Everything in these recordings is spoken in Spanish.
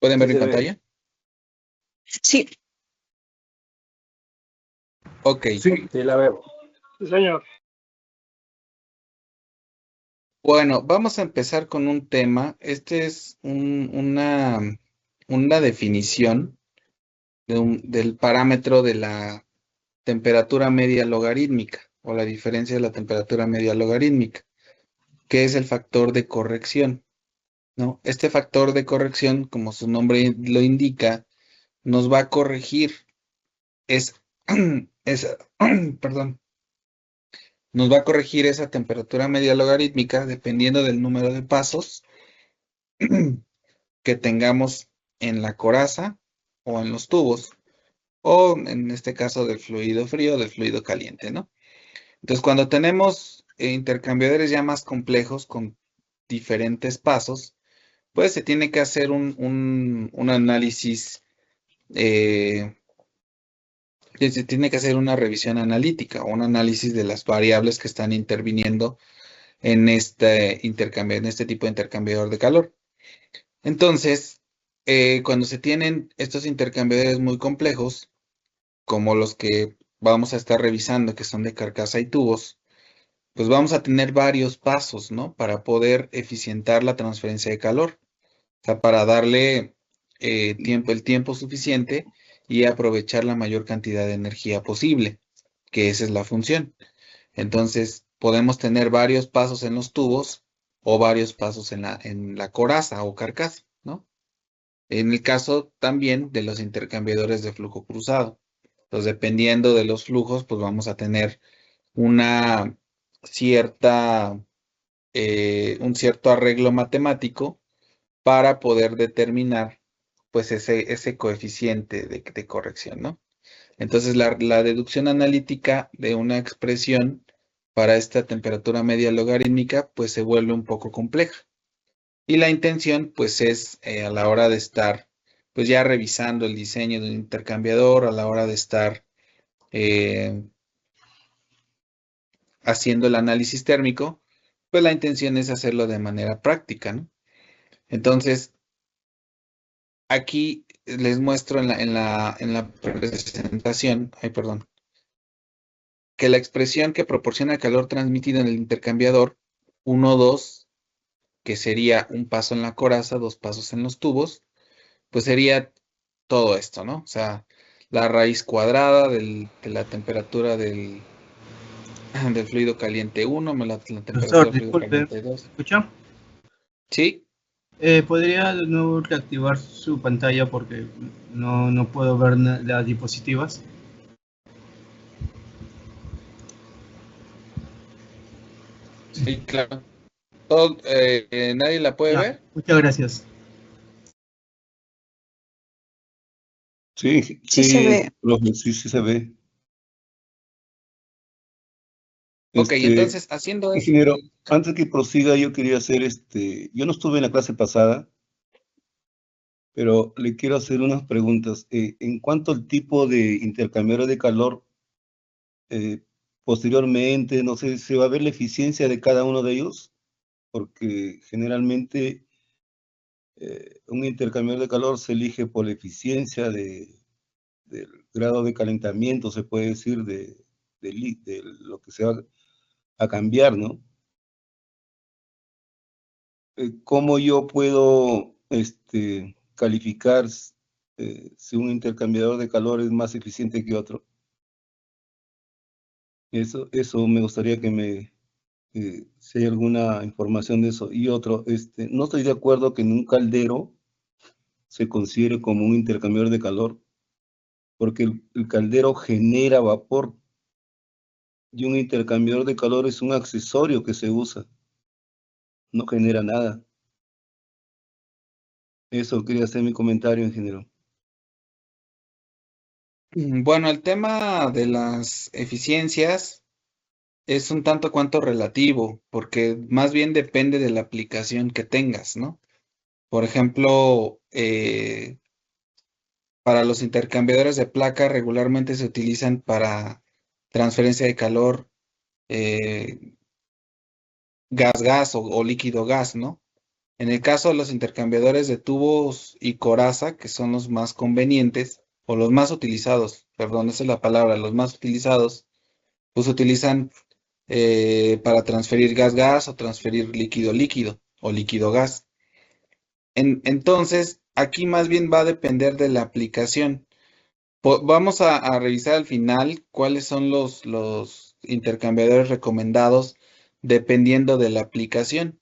¿Pueden Sí ver mi se ve. pantalla? Sí, Ok. Sí, la veo. Sí, señor. Bueno, vamos a empezar con un tema. Este es una definición del parámetro de la temperatura media logarítmica o la diferencia de la temperatura media logarítmica, que es el factor de corrección, ¿no? Este factor de corrección, como su nombre lo indica, nos va a corregir perdón, nos va a corregir esa temperatura media logarítmica dependiendo del número de pasos que tengamos en la coraza o en los tubos, o en este caso del fluido frío o del fluido caliente, ¿no? Entonces, cuando tenemos intercambiadores ya más complejos con diferentes pasos, pues se tiene que hacer un análisis, se tiene que hacer una revisión analítica o un análisis de las variables que están interviniendo en este intercambio, en este tipo de intercambiador de calor. Entonces, cuando se tienen estos intercambiadores muy complejos, como los que vamos a estar revisando, que son de carcasa y tubos, pues vamos a tener varios pasos, ¿no? Para poder eficientar la transferencia de calor, o sea, para darle el tiempo suficiente y aprovechar la mayor cantidad de energía posible, que esa es la función. Entonces, podemos tener varios pasos en los tubos o varios pasos en la coraza o carcasa, ¿no? En el caso también de los intercambiadores de flujo cruzado. Entonces, dependiendo de los flujos, pues vamos a tener una cierta, un cierto arreglo matemático para poder determinar pues ese coeficiente de corrección, ¿no? Entonces la deducción analítica de una expresión para esta temperatura media logarítmica pues se vuelve un poco compleja. Y la intención pues es a la hora de estar pues ya revisando el diseño de un intercambiador, a la hora de estar eh, haciendo el análisis térmico, pues la intención es hacerlo de manera práctica, ¿no? Entonces, aquí les muestro en la presentación, ay, perdón, que la expresión que proporciona el calor transmitido en el intercambiador 1, 2, que sería un paso en la coraza, 2 pasos en los tubos, pues sería todo esto, ¿no? O sea, la raíz cuadrada de la temperatura del fluido caliente 1, la temperatura Profesor, del fluido disculpe, caliente ¿me 2. escucha? ¿Sí? ¿Podría de nuevo reactivar su pantalla porque no puedo ver las diapositivas? Sí, claro. ¿Nadie la puede Ya, ver? muchas gracias. Sí se ve. Profe, sí se ve. Ok, entonces haciendo eso. Ingeniero, antes que prosiga, yo quería hacer yo no estuve en la clase pasada, pero le quiero hacer unas preguntas. En cuanto al tipo de intercambiador de calor, posteriormente, no sé, ¿se va a ver la eficiencia de cada uno de ellos? Porque generalmente un intercambiador de calor se elige por la eficiencia del grado de calentamiento, se puede decir, de lo que se va a cambiar, ¿no? ¿Cómo yo puedo calificar si un intercambiador de calor es más eficiente que otro? Eso me gustaría que si hay alguna información de eso. Y otro, no estoy de acuerdo que en un caldero se considere como un intercambiador de calor, porque el caldero genera vapor y un intercambiador de calor es un accesorio que se usa, no genera nada. Eso quería hacer mi comentario, ingeniero. Bueno, el tema de las eficiencias es un tanto cuanto relativo, porque más bien depende de la aplicación que tengas, ¿no? Por ejemplo, para los intercambiadores de placa regularmente se utilizan para transferencia de calor gas-gas o líquido-gas, ¿no? En el caso de los intercambiadores de tubos y coraza, que son los más convenientes, o los más utilizados, perdón, esa es la palabra, los más utilizados, pues se utilizan para transferir gas-gas o transferir líquido-líquido o líquido-gas. Entonces, aquí más bien va a depender de la aplicación. Vamos a revisar al final cuáles son los intercambiadores recomendados dependiendo de la aplicación.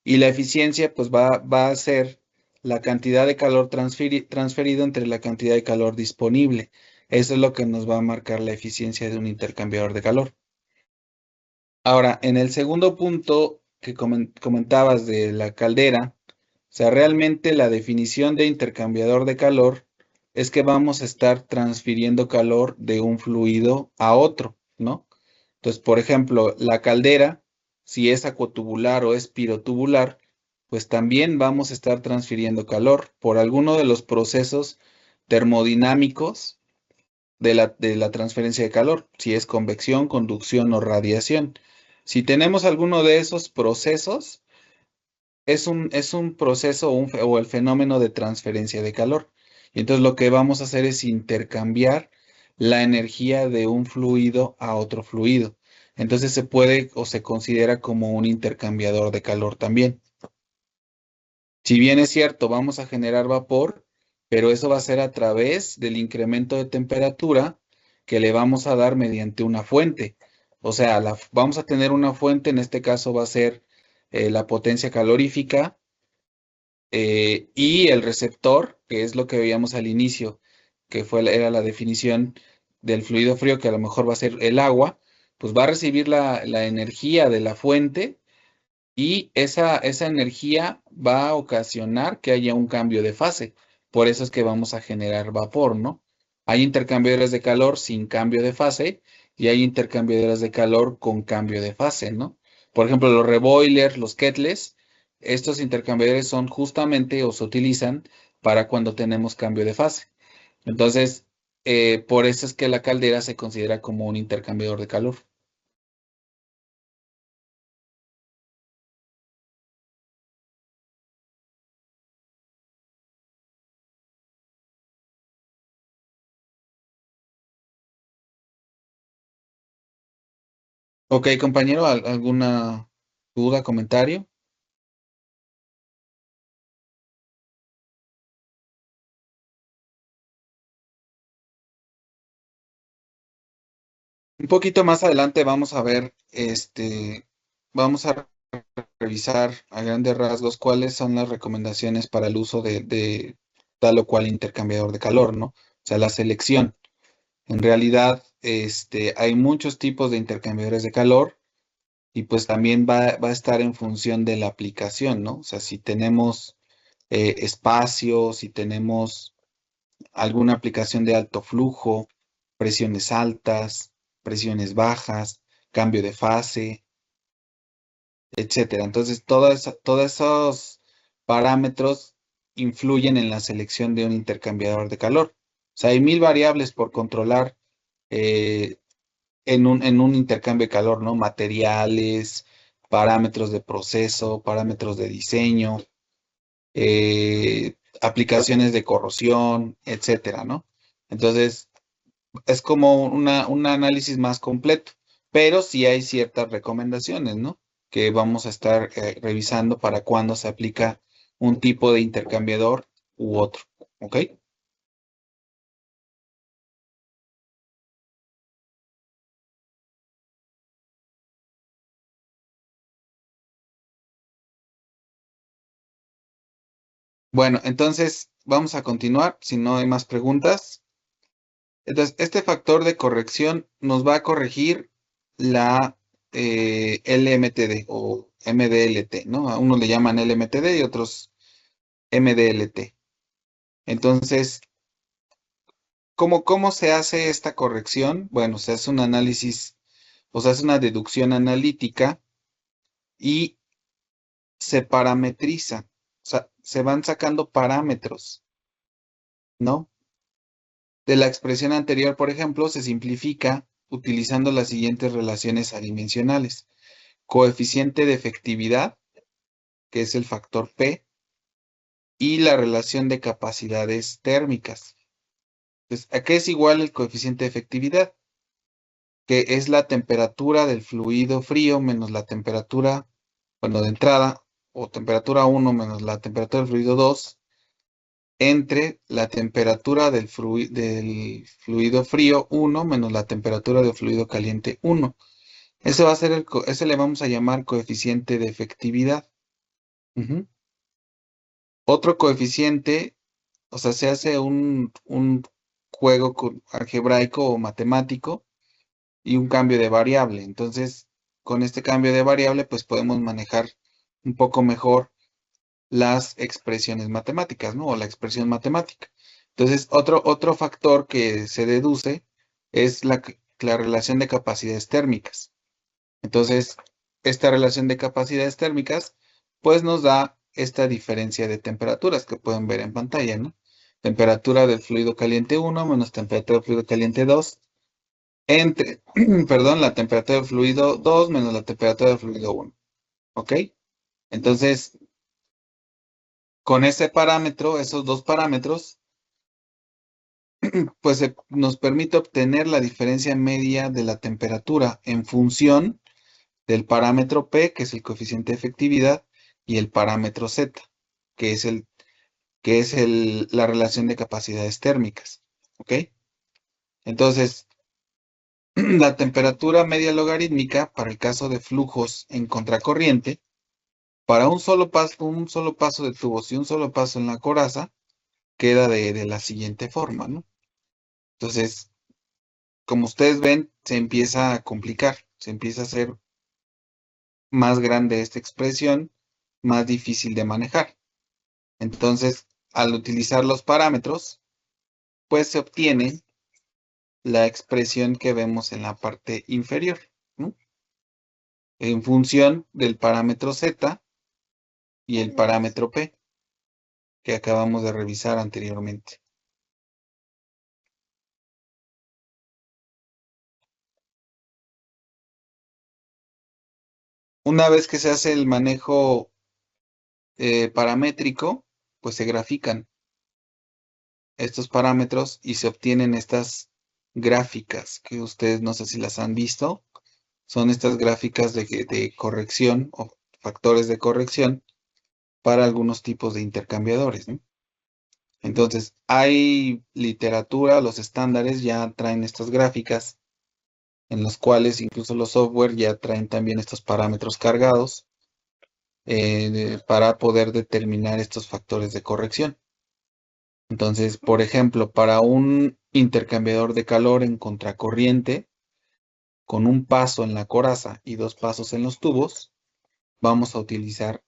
Y la eficiencia pues va a ser la cantidad de calor transferido entre la cantidad de calor disponible. Eso es lo que nos va a marcar la eficiencia de un intercambiador de calor. Ahora, en el segundo punto que comentabas de la caldera, o sea, realmente la definición de intercambiador de calor es que vamos a estar transfiriendo calor de un fluido a otro, ¿no? Entonces, por ejemplo, la caldera, si es acuotubular o es pirotubular, pues también vamos a estar transfiriendo calor por alguno de los procesos termodinámicos de la transferencia de calor, si es convección, conducción o radiación. Si tenemos alguno de esos procesos, es un proceso o el fenómeno de transferencia de calor. Y entonces lo que vamos a hacer es intercambiar la energía de un fluido a otro fluido. Entonces se puede o se considera como un intercambiador de calor también. Si bien es cierto, vamos a generar vapor, pero eso va a ser a través del incremento de temperatura que le vamos a dar mediante una fuente. O sea, vamos a tener una fuente, en este caso va a ser la potencia calorífica y el receptor, que es lo que veíamos al inicio, que era la definición del fluido frío, que a lo mejor va a ser el agua, pues va a recibir la energía de la fuente y esa energía va a ocasionar que haya un cambio de fase. Por eso es que vamos a generar vapor, ¿no? Hay intercambiadores de calor sin cambio de fase y hay intercambiadores de calor con cambio de fase, ¿no? Por ejemplo, los reboilers, los kettles, estos intercambiadores son justamente o se utilizan para cuando tenemos cambio de fase. Entonces, por eso es que la caldera se considera como un intercambiador de calor. Ok, compañero, ¿alguna duda, comentario? Un poquito más adelante vamos a ver, vamos a revisar a grandes rasgos cuáles son las recomendaciones para el uso de tal o cual intercambiador de calor, ¿no? O sea, la selección. En realidad, hay muchos tipos de intercambiadores de calor y pues también va a estar en función de la aplicación, ¿no? O sea, si tenemos espacio, si tenemos alguna aplicación de alto flujo, presiones altas, presiones bajas, cambio de fase, etcétera. Entonces, todos esos parámetros influyen en la selección de un intercambiador de calor. O sea, hay 1000 variables por controlar eh, en un intercambio de calor, ¿no? Materiales, parámetros de proceso, parámetros de diseño, aplicaciones de corrosión, etcétera, ¿no? Entonces, es como un análisis más completo, pero sí hay ciertas recomendaciones, ¿no? Que vamos a estar revisando para cuándo se aplica un tipo de intercambiador u otro, ¿ok? Bueno, entonces vamos a continuar, si no hay más preguntas. Entonces, este factor de corrección nos va a corregir la LMTD o MDLT, ¿no? A unos le llaman LMTD y otros MDLT. Entonces, ¿cómo se hace esta corrección? Bueno, se hace un análisis, o se hace una deducción analítica y se parametriza. O sea, se van sacando parámetros, ¿no? De la expresión anterior, por ejemplo, se simplifica utilizando las siguientes relaciones adimensionales. Coeficiente de efectividad que es el factor P, y la relación de capacidades térmicas. Entonces, ¿a qué es igual el coeficiente de efectividad? Que es la temperatura del fluido frío menos la temperatura, bueno, de entrada, o temperatura 1 menos la temperatura del fluido 2, entre la temperatura del fluido frío 1 menos la temperatura del fluido caliente 1. Ese va a ser ese le vamos a llamar coeficiente de efectividad. Otro coeficiente, o sea, se hace un juego algebraico o matemático y un cambio de variable. Entonces, con este cambio de variable, pues podemos manejar un poco mejor las expresiones matemáticas, ¿no? O la expresión matemática. Entonces, otro factor que se deduce es la relación de capacidades térmicas. Entonces, esta relación de capacidades térmicas, pues nos da esta diferencia de temperaturas que pueden ver en pantalla, ¿no? Temperatura del fluido caliente 1 menos temperatura del fluido caliente 2 entre, perdón, la temperatura del fluido 2 menos la temperatura del fluido 1. ¿Ok? Entonces, con ese parámetro, esos dos parámetros, pues nos permite obtener la diferencia media de la temperatura en función del parámetro P, que es el coeficiente de efectividad, y el parámetro Z, que es la relación de capacidades térmicas. ¿Ok? Entonces, la temperatura media logarítmica para el caso de flujos en contracorriente, para un solo paso de tubos y un solo paso en la coraza, queda de la siguiente forma, ¿no? Entonces, como ustedes ven, se empieza a complicar, se empieza a hacer más grande esta expresión, más difícil de manejar. Entonces, al utilizar los parámetros, pues se obtiene la expresión que vemos en la parte inferior, ¿no? En función del parámetro Z y el parámetro P, que acabamos de revisar anteriormente. Una vez que se hace el manejo paramétrico, pues se grafican estos parámetros y se obtienen estas gráficas que ustedes no sé si las han visto. Son estas gráficas de corrección o factores de corrección para algunos tipos de intercambiadores, ¿no? Entonces, hay literatura, los estándares ya traen estas gráficas en los cuales incluso los software ya traen también estos parámetros cargados para poder determinar estos factores de corrección. Entonces, por ejemplo, para un intercambiador de calor en contracorriente, con un paso en la coraza y dos pasos en los tubos, vamos a utilizar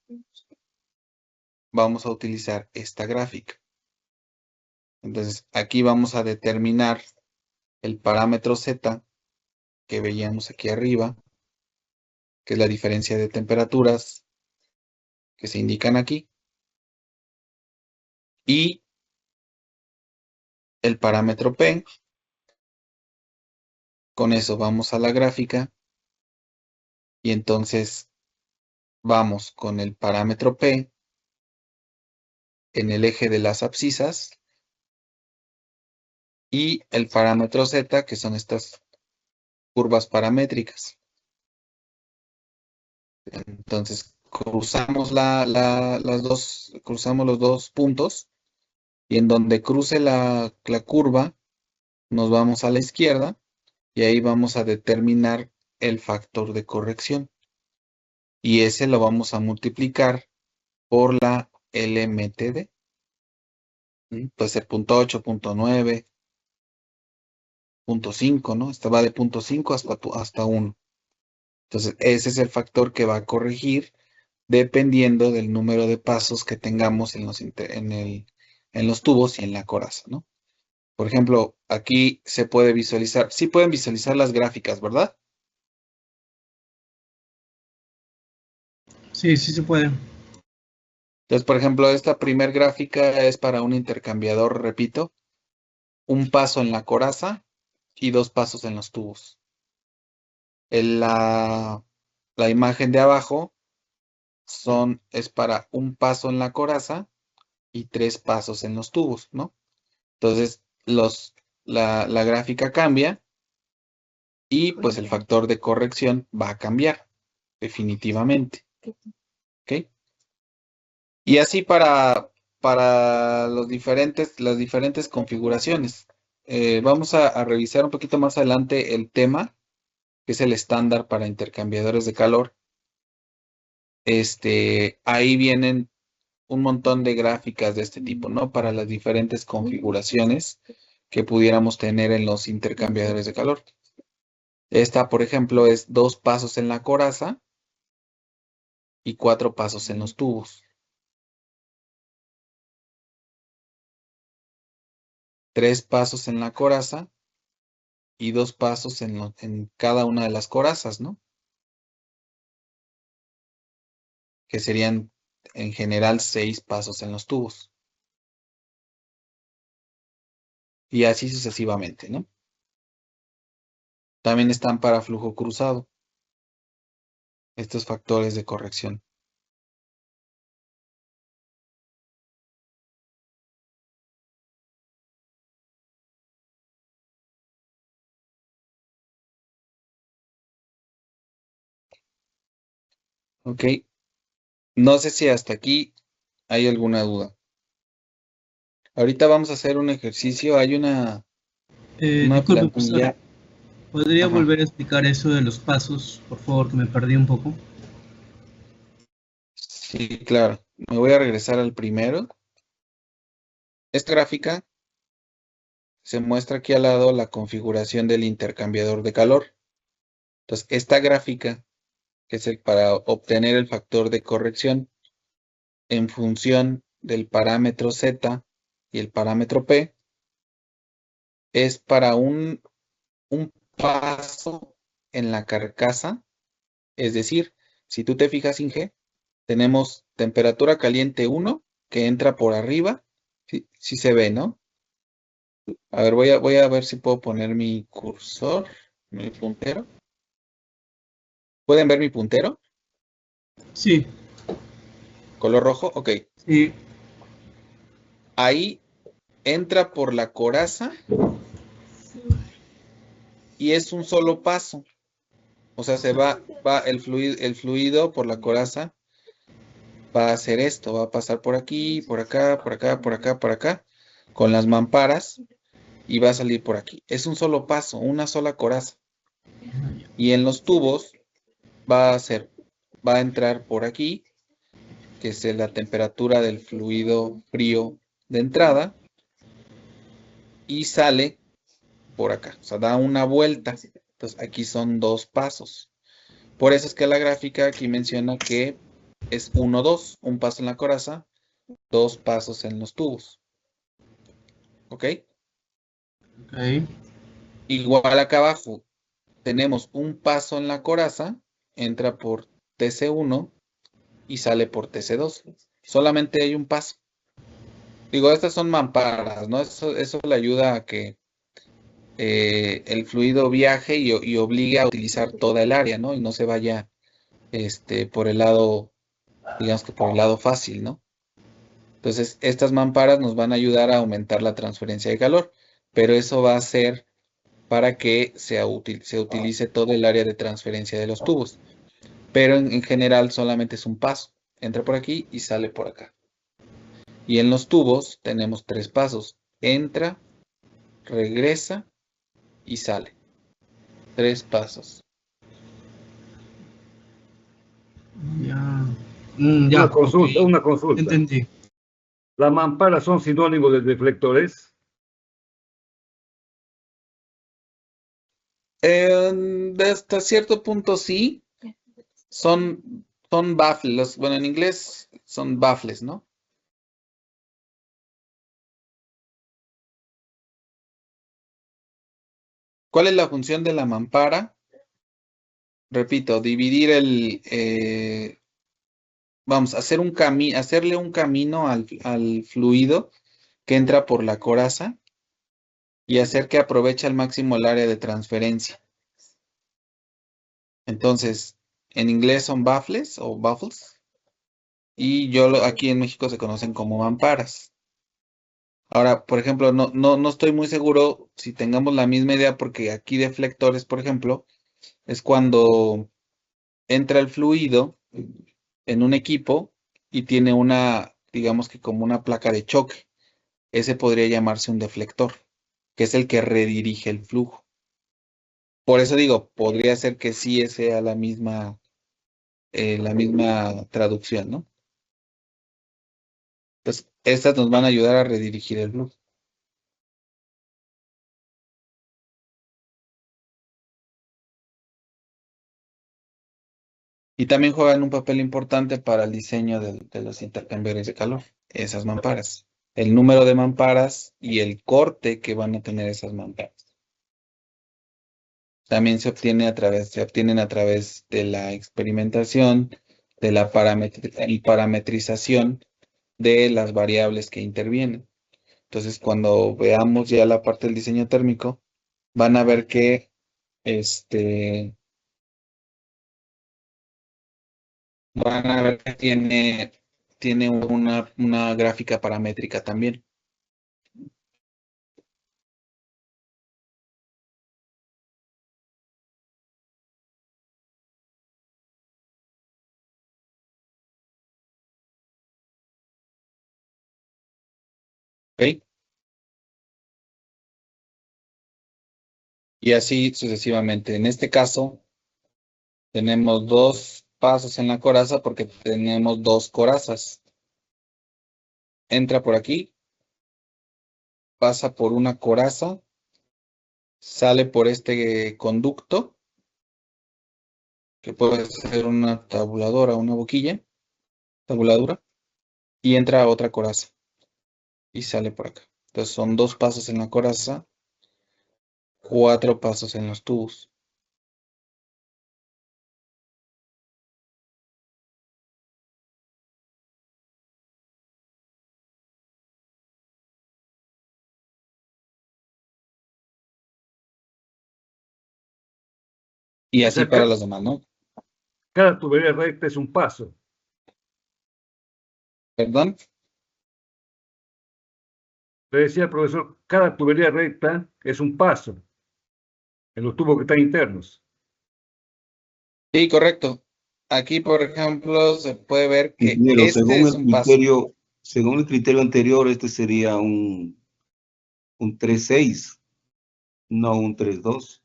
esta gráfica. Entonces, aquí vamos a determinar el parámetro Z que veíamos aquí arriba, que es la diferencia de temperaturas que se indican aquí, y el parámetro P. Con eso vamos a la gráfica y entonces vamos con el parámetro P en el eje de las abscisas y el parámetro Z, que son estas curvas paramétricas. Entonces cruzamos cruzamos los dos puntos y en donde cruce la curva nos vamos a la izquierda y ahí vamos a determinar el factor de corrección. Y ese lo vamos a multiplicar por la LMTD. Puede ser 0.8, 0.9, 0.5, ¿no? Esta va de 0.5 hasta 1. Entonces, ese es el factor que va a corregir dependiendo del número de pasos que tengamos en los tubos y en la coraza, ¿no? Por ejemplo, aquí se puede visualizar, sí pueden visualizar las gráficas, ¿verdad? Sí, sí se puede. Entonces, por ejemplo, esta primer gráfica es para un intercambiador, repito, un paso en la coraza y dos pasos en los tubos. La imagen de abajo es para un paso en la coraza y 3 pasos en los tubos, ¿no? Entonces, la gráfica cambia y pues el factor de corrección va a cambiar, definitivamente. ¿Ok? Y así para las diferentes configuraciones. Vamos a revisar un poquito más adelante el tema, que es el estándar para intercambiadores de calor. Ahí vienen un montón de gráficas de este tipo, ¿no? Para las diferentes configuraciones que pudiéramos tener en los intercambiadores de calor. Esta, por ejemplo, es 2 pasos en la coraza y 4 pasos en los tubos. 3 pasos en la coraza y 2 pasos en cada una de las corazas, ¿no? Que serían en general 6 pasos en los tubos. Y así sucesivamente, ¿no? También están para flujo cruzado estos factores de corrección. Ok. No sé si hasta aquí hay alguna duda. Ahorita vamos a hacer un ejercicio. Hay una Disculpe, profesor, plantilla. ¿podría Ajá. volver a explicar eso de los pasos, por favor, que me perdí un poco? Sí, claro. Me voy a regresar al primero. Esta gráfica se muestra aquí al lado la configuración del intercambiador de calor. Entonces, esta gráfica, que es para obtener el factor de corrección en función del parámetro Z y el parámetro P, es para un paso en la carcasa. Es decir, si tú te fijas, Inge, tenemos temperatura caliente 1 que entra por arriba. Sí se ve, ¿no? A ver, voy a ver si puedo poner mi cursor, mi puntero. ¿Pueden ver mi puntero? Sí, ¿Color rojo? Ok. sí. Ahí entra por la coraza y es un solo paso. O sea, va el fluido por la coraza, va a hacer esto, va a pasar por aquí, por acá, por acá, por acá, por acá, con las mamparas y va a salir por aquí. Es un solo paso, una sola coraza. Y en los tubos va a entrar por aquí, que es la temperatura del fluido frío de entrada, y sale por acá. O sea, da una vuelta. Entonces, aquí son 2 pasos. Por eso es que la gráfica aquí menciona que es 1, 2, un paso en la coraza, 2 pasos en los tubos. ¿Ok? Ok. Igual acá abajo tenemos un paso en la coraza, entra por TC1 y sale por TC2. Solamente hay un paso. Digo, estas son mamparas, ¿no? Eso le ayuda a que el fluido viaje y obligue a utilizar toda el área, ¿no? Y no se vaya por el lado, digamos que por el lado fácil, ¿no? Entonces, estas mamparas nos van a ayudar a aumentar la transferencia de calor, pero eso va a ser para que se utilice todo el área de transferencia de los tubos. Pero en general solamente es un paso. Entra por aquí y sale por acá. Y en los tubos tenemos 3 pasos. Entra, regresa y sale. 3 pasos. Ya. Una Ya, consulta, ok. una consulta. Entendí. ¿Las mamparas son sinónimos de deflectores? Hasta cierto punto sí. Son baffles. Bueno, en inglés son baffles, ¿no? ¿Cuál es la función de la mampara? Repito, dividir vamos, hacerle un camino al fluido que entra por la coraza y hacer que aproveche al máximo el área de transferencia. Entonces, en inglés son baffles o baffles. y aquí en México se conocen como mamparas. Ahora, por ejemplo, no estoy muy seguro si tengamos la misma idea, porque aquí deflectores, por ejemplo, es cuando entra el fluido en un equipo y tiene una, digamos que como una placa de choque. Ese podría llamarse un deflector, que es el que redirige el flujo. Por eso digo, podría ser que sí sea la misma traducción, ¿no? Entonces, estas nos van a ayudar a redirigir el flujo. Y también juegan un papel importante para el diseño de los intercambiadores de calor, esas mamparas. El número de mamparas y el corte que van a tener esas mamparas. También se obtienen a través de la experimentación, de la parametrización de las variables que intervienen. Entonces, cuando veamos ya la parte del diseño térmico, van a ver que tiene una gráfica paramétrica también. ¿Ok? Y así sucesivamente. En este caso, tenemos dos pasos en la coraza porque tenemos dos corazas. Entra por aquí, pasa por una coraza, sale por este conducto, que puede ser una tabuladora, una boquilla, tabuladora, y entra a otra coraza y sale por acá. Entonces son dos pasos en la coraza, cuatro pasos en los tubos. Y O así sea, para los demás, ¿no? cada tubería recta es un paso. ¿Perdón? Le decía el profesor, cada tubería recta es un paso en los tubos que están internos. Sí, correcto. Aquí, por ejemplo, se puede ver que Ingeniero, este es un paso. según el criterio anterior, este sería un 3-6, no un 3-2.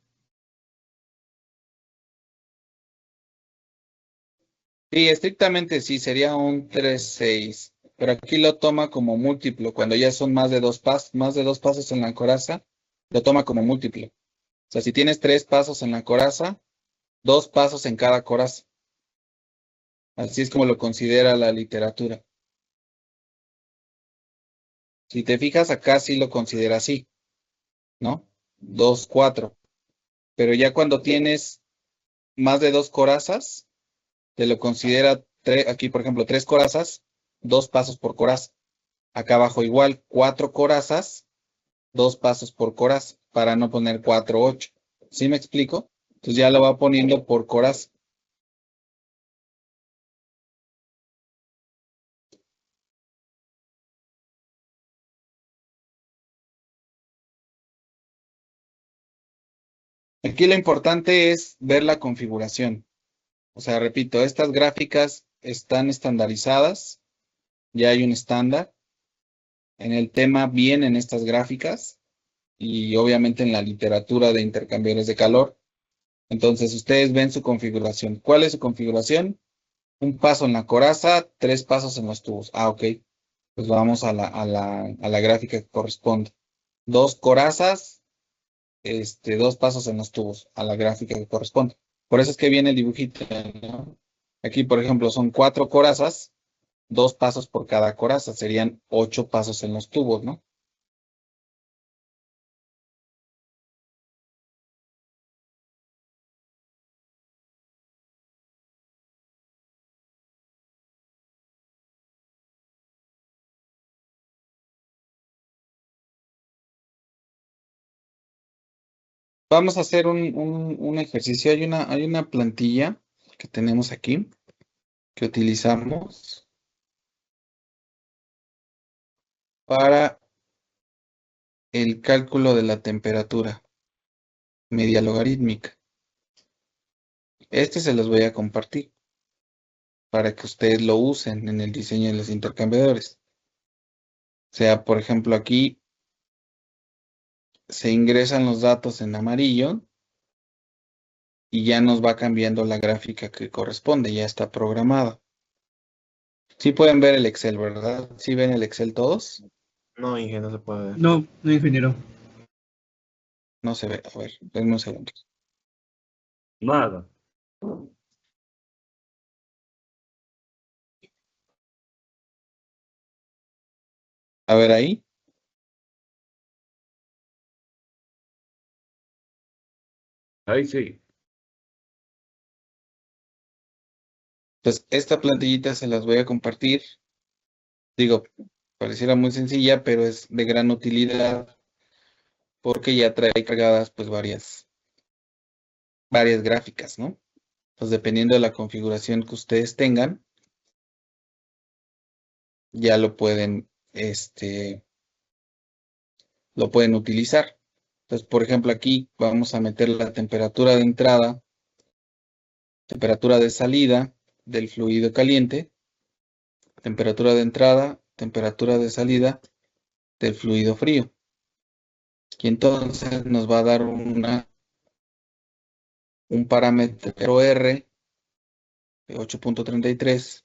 Sí, estrictamente sí, sería un 3-6, pero aquí lo toma como múltiplo. Cuando ya son más de dos pasos en la coraza, lo toma como múltiplo. O sea, si tienes tres pasos en la coraza, dos pasos en cada coraza. Así es como lo considera la literatura. Si te fijas, acá sí lo considera así, ¿no? 2, 4. Pero ya cuando tienes más de dos corazas, te lo considera aquí, por ejemplo, tres corazas, dos pasos por coraza. Acá abajo igual, cuatro corazas, dos pasos por coraza, para no poner 4, 8. ¿Sí me explico? Entonces ya lo va poniendo por coraza. Aquí lo importante es ver la configuración. O sea, repito, estas gráficas están estandarizadas, ya hay un estándar. En el tema vienen estas gráficas y obviamente en la literatura de intercambiadores de calor. Entonces ustedes ven su configuración. ¿Cuál es su configuración? Un paso en la coraza, tres pasos en los tubos. Ah, ok. Pues vamos a la gráfica que corresponde. Dos corazas, dos pasos en los tubos, a la gráfica que corresponde. Por eso es que viene el dibujito, ¿no? Aquí, por ejemplo, son cuatro corazas, dos pasos por cada coraza, serían 8 pasos en los tubos, ¿no? Vamos a hacer un ejercicio. Hay una plantilla que tenemos aquí, que utilizamos. para el cálculo de la temperatura media logarítmica. Este se los voy a compartir para que ustedes lo usen en el diseño de los intercambiadores. O sea, por ejemplo, aquí se ingresan los datos en amarillo y ya nos va cambiando la gráfica que corresponde, ya está programada. Sí pueden ver el Excel, ¿verdad? ¿Sí ven el Excel todos? No, Inge, no se puede ver. No, no, ingeniero. No se ve. A ver, denme un segundo. Nada. A ver ahí. Ahí sí. Pues esta plantillita se las voy a compartir. Digo, pareciera muy sencilla, pero es de gran utilidad porque ya trae cargadas pues varias gráficas, ¿no? Pues dependiendo de la configuración que ustedes tengan, ya lo pueden utilizar. Entonces, por ejemplo, aquí vamos a meter la temperatura de entrada, temperatura de salida del fluido caliente, temperatura de entrada, temperatura de salida del fluido frío. Y entonces nos va a dar un parámetro R de 8.33.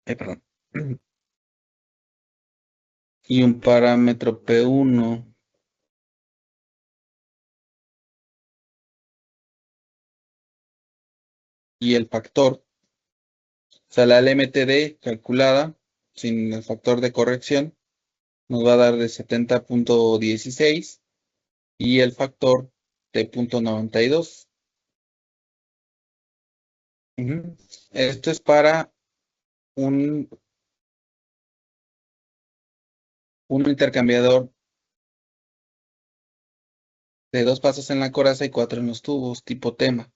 Perdón. Y un parámetro P1 y el factor, o sea, la LMTD calculada sin el factor de corrección nos va a dar de 70.16 y el factor de 0.92. Esto es para un intercambiador de 2 pasos en la coraza y 4 en los tubos, tipo tema.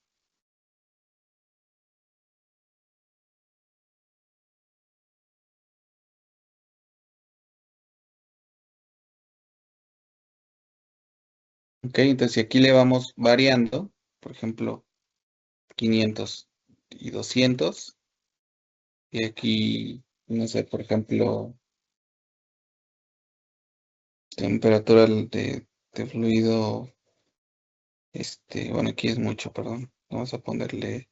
Ok, entonces si aquí le vamos variando, por ejemplo, 500 y 200, y aquí, no sé, por ejemplo, temperatura de fluido, bueno, aquí es mucho, perdón. Vamos a ponerle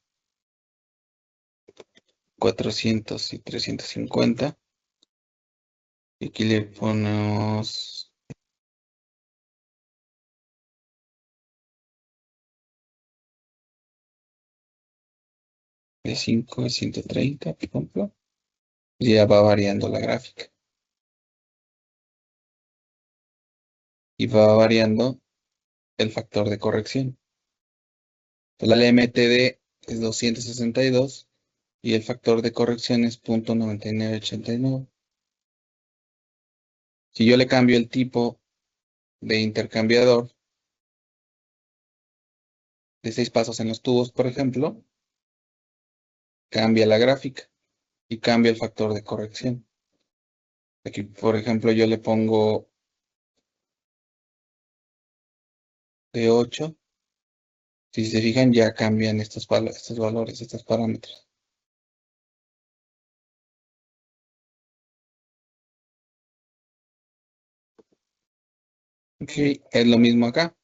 400 y 350. Y aquí le ponemos de 5 y 130, por ejemplo. Y ya va variando la gráfica. Y va variando el factor de corrección. La LMTD es 262 y el factor de corrección es 0.9989. Si yo le cambio el tipo de intercambiador de 6 pasos en los tubos, por ejemplo, cambia la gráfica y cambia el factor de corrección. Aquí, por ejemplo, yo le pongo de 8. Si se fijan, ya cambian estos valores, estos parámetros. Ok, es lo mismo acá.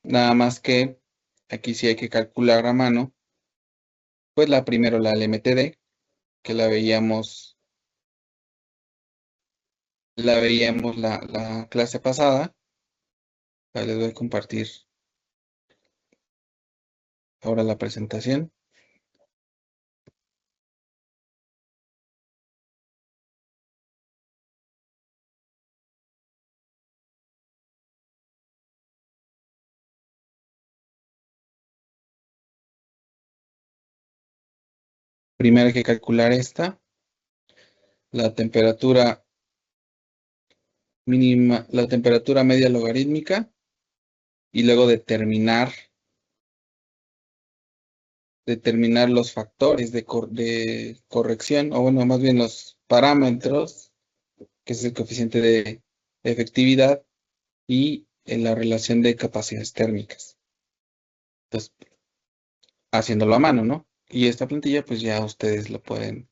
Nada más que aquí sí hay que calcular a mano. Pues primero la LMTD, que la veíamos la clase pasada. Ahí les voy a compartir ahora la presentación. Primero hay que calcular la temperatura mínima, la temperatura media logarítmica y luego determinar determinar los factores de corrección, o bueno, más bien los parámetros, que es el coeficiente de efectividad y en la relación de capacidades térmicas. Entonces, haciéndolo a mano, ¿no? Y esta plantilla, pues ya ustedes lo pueden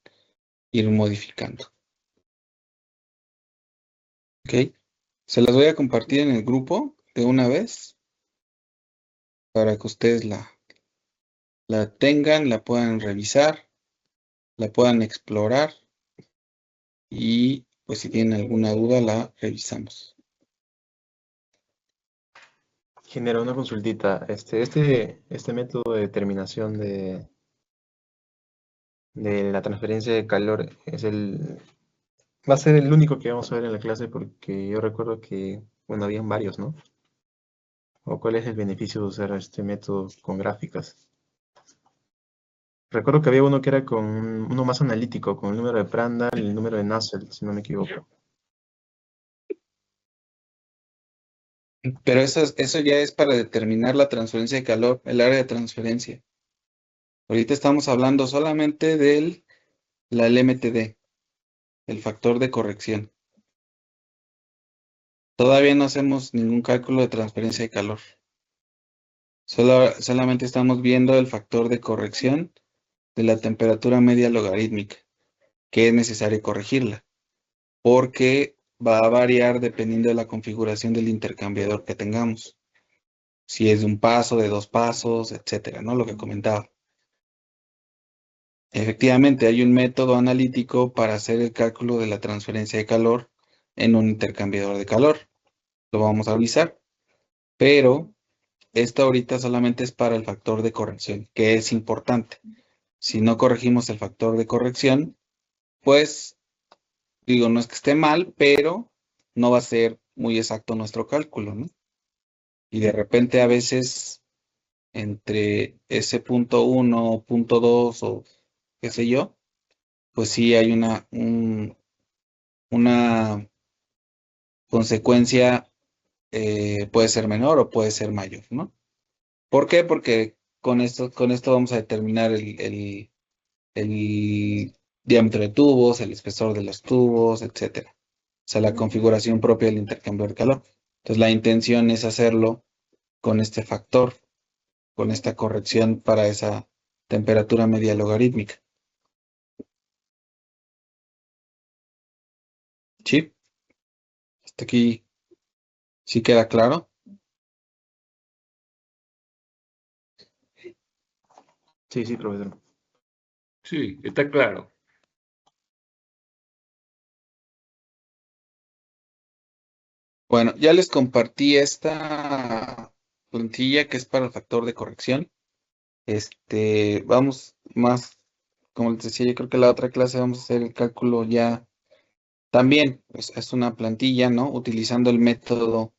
ir modificando. ¿Ok? Se las voy a compartir en el grupo de una vez para que ustedes la tengan, la puedan revisar, la puedan explorar y pues si tienen alguna duda la revisamos. Genera una consultita. Este método de determinación de la transferencia de calor va a ser el único que vamos a ver en la clase porque yo recuerdo que, bueno, habían varios, ¿no? ¿O cuál es el beneficio de usar este método con gráficas? Recuerdo que había uno que era con uno más analítico, con el número de Prandtl y el número de Nusselt, si no me equivoco. Pero eso ya es para determinar la transferencia de calor, el área de transferencia. Ahorita estamos hablando solamente del LMTD, el factor de corrección. Todavía no hacemos ningún cálculo de transferencia de calor. Solamente estamos viendo el factor de corrección de la temperatura media logarítmica, que es necesario corregirla, porque va a variar dependiendo de la configuración del intercambiador que tengamos. Si es de un paso, de 2 pasos, etcétera, ¿no? Lo que comentaba. Efectivamente, hay un método analítico para hacer el cálculo de la transferencia de calor en un intercambiador de calor. Lo vamos a revisar, pero esto ahorita solamente es para el factor de corrección, que es importante. Si no corregimos el factor de corrección, pues, digo, no es que esté mal, pero no va a ser muy exacto nuestro cálculo, ¿no? Y de repente a veces entre ese punto 1, punto 2 o qué sé yo, pues sí hay una consecuencia, puede ser menor o puede ser mayor, ¿no? ¿Por qué? Porque con esto vamos a determinar el diámetro de tubos, el espesor de los tubos, etcétera. O sea, la configuración propia del intercambiador de calor. Entonces, la intención es hacerlo con este factor, con esta corrección para esa temperatura media logarítmica. ¿Sí? Hasta aquí, ¿sí queda claro? Sí, profesor. Sí, está claro. Bueno, ya les compartí esta plantilla que es para el factor de corrección. Vamos más, como les decía, yo creo que la otra clase vamos a hacer el cálculo ya también. Es una plantilla, ¿no? Utilizando el método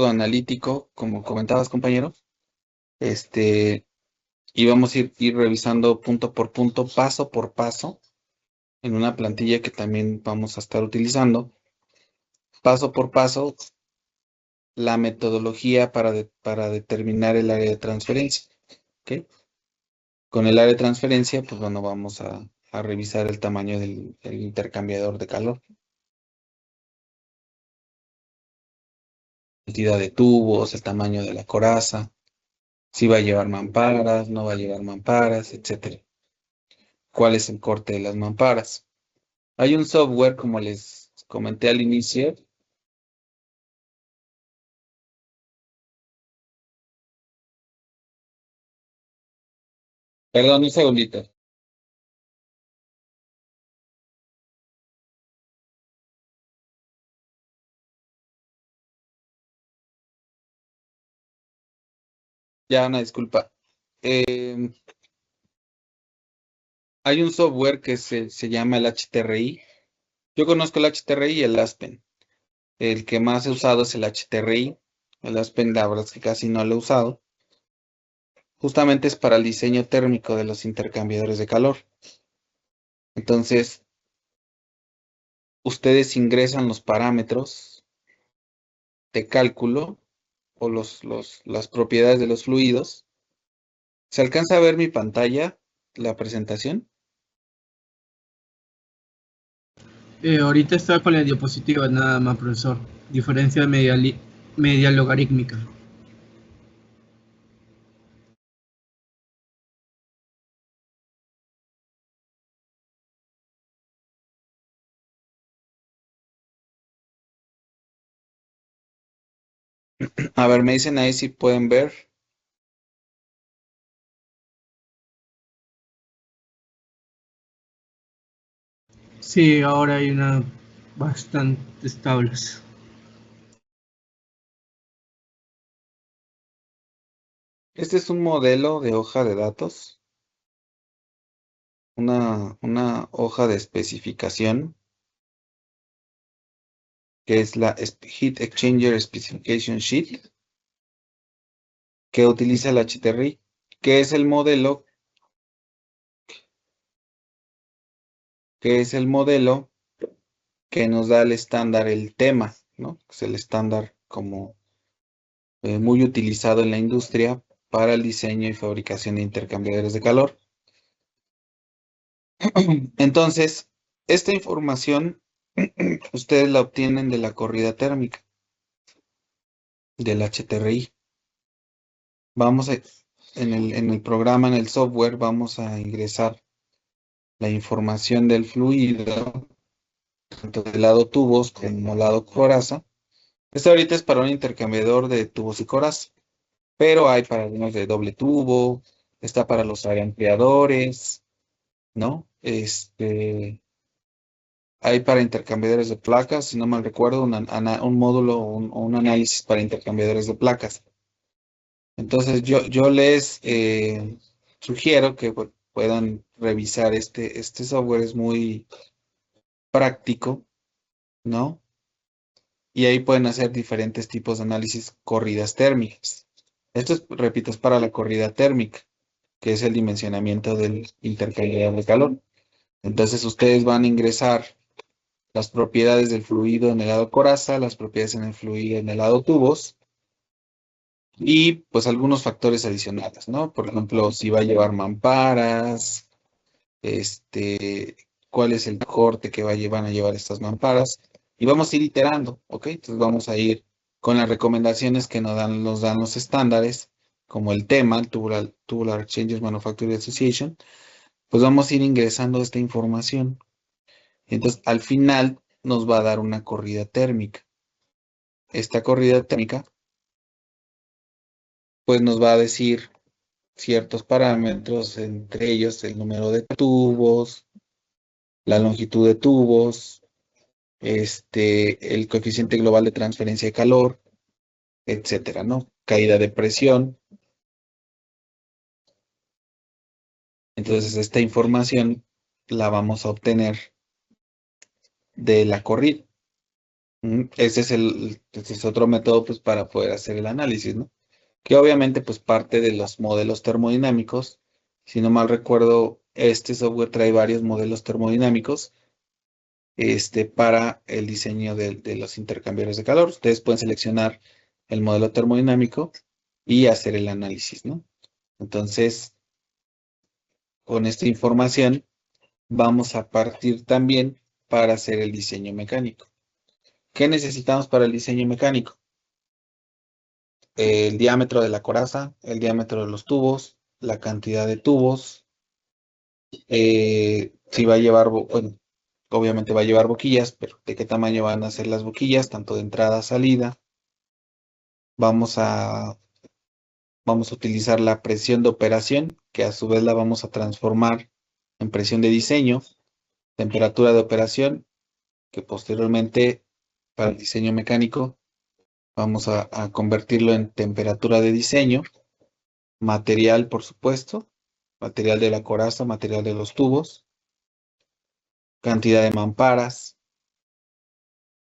analítico, como comentabas, compañero. Y vamos a ir revisando punto por punto, paso por paso, en una plantilla que también vamos a estar utilizando. Paso por paso, la metodología para determinar el área de transferencia. ¿Ok? Con el área de transferencia, pues bueno, vamos a revisar el tamaño del intercambiador de calor. Cantidad de tubos, el tamaño de la coraza, si va a llevar mamparas, no va a llevar mamparas, etcétera. ¿Cuál es el corte de las mamparas? Hay un software, como les comenté al inicio. Perdón, un segundito. Ya, una disculpa. Hay un software que se llama el HTRI. Yo conozco el HTRI y el Aspen. El que más he usado es el HTRI. El Aspen, la verdad es que casi no lo he usado. Justamente es para el diseño térmico de los intercambiadores de calor. Entonces, ustedes ingresan los parámetros de cálculo o las propiedades de los fluidos ¿Se alcanza a ver mi pantalla, la presentación? Ahorita está con la diapositiva nada más, profesor. Diferencia media logarítmica. A ver, me dicen ahí si pueden ver. Sí, ahora hay una bastantes tablas. Este es un modelo de hoja de datos, una hoja de especificación, que es la Heat Exchanger Specification Sheet, que utiliza el HTRI, que es el modelo que nos da el estándar, el tema, ¿no? Es el estándar como muy utilizado en la industria para el diseño y fabricación de intercambiadores de calor. Entonces, esta información ustedes la obtienen de la corrida térmica, del HTRI. Vamos a, en el programa, en el software, vamos a ingresar la información del fluido, tanto del lado tubos como lado coraza. Este ahorita es para un intercambiador de tubos y coraza, pero hay para algunos de doble tubo, está para los ampliadores, ¿no? Hay para intercambiadores de placas, si no mal recuerdo, un módulo o un análisis para intercambiadores de placas. Entonces yo les sugiero que puedan revisar este software, es muy práctico, ¿no? Y ahí pueden hacer diferentes tipos de análisis, corridas térmicas. Esto es, repito, es para la corrida térmica, que es el dimensionamiento del intercambiador de calor. Entonces ustedes van a ingresar las propiedades del fluido en el lado coraza, las propiedades en el fluido en el lado tubos, y pues algunos factores adicionales, ¿no? Por ejemplo, si va a llevar mamparas, cuál es el corte que van a llevar estas mamparas, y vamos a ir iterando, ¿ok? Entonces vamos a ir con las recomendaciones que nos dan los estándares, como el tema, el Tubular Changes Manufacturing Association, pues vamos a ir ingresando esta información. Entonces, al final nos va a dar una corrida térmica. Esta corrida térmica, pues nos va a decir ciertos parámetros, entre ellos el número de tubos, la longitud de tubos, el coeficiente global de transferencia de calor, etcétera, ¿no? Caída de presión. Entonces, esta información la vamos a obtener de la corrida. Ese es otro método, pues, para poder hacer el análisis, ¿no? Que obviamente, pues, parte de los modelos termodinámicos. Si no mal recuerdo, este software trae varios modelos termodinámicos para el diseño de los intercambiadores de calor. Ustedes pueden seleccionar el modelo termodinámico y hacer el análisis, ¿no? Entonces, con esta información vamos a partir también para hacer el diseño mecánico. ¿Qué necesitamos para el diseño mecánico? El diámetro de la coraza, el diámetro de los tubos, la cantidad de tubos, si va a llevar, bueno, obviamente va a llevar boquillas, pero ¿de qué tamaño van a ser las boquillas? Tanto de entrada, salida. Vamos a utilizar la presión de operación, que a su vez la vamos a transformar en presión de diseño, temperatura de operación, que posteriormente para el diseño mecánico vamos a convertirlo en temperatura de diseño, material, por supuesto, material de la coraza, material de los tubos, cantidad de mamparas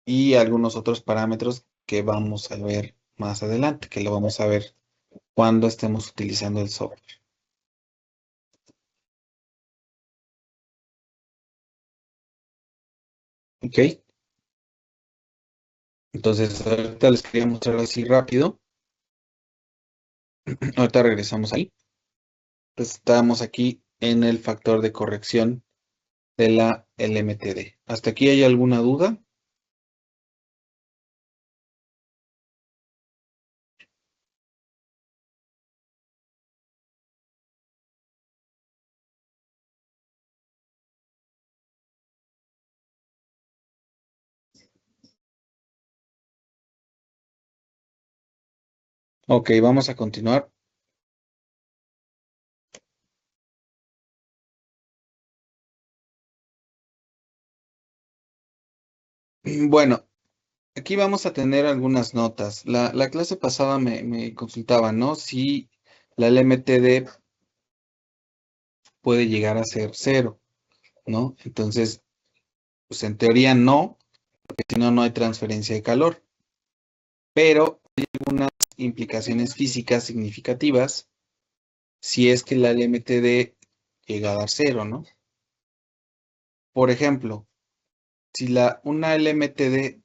y algunos otros parámetros que vamos a ver más adelante, que lo vamos a ver cuando estemos utilizando el software. ¿Ok? Entonces, ahorita les quería mostrar así rápido. Ahorita regresamos ahí. pues estamos aquí en el factor de corrección de la LMTD. ¿Hasta aquí hay alguna duda? Ok, vamos a continuar. Bueno, aquí vamos a tener algunas notas. La clase pasada me consultaban, ¿no? Si la LMTD puede llegar a ser 0, ¿no? Entonces, pues en teoría no, porque si no, no hay transferencia de calor. Pero hay algunas implicaciones físicas significativas si es que la LMTD llega a dar 0, ¿no? Por ejemplo, si una LMTD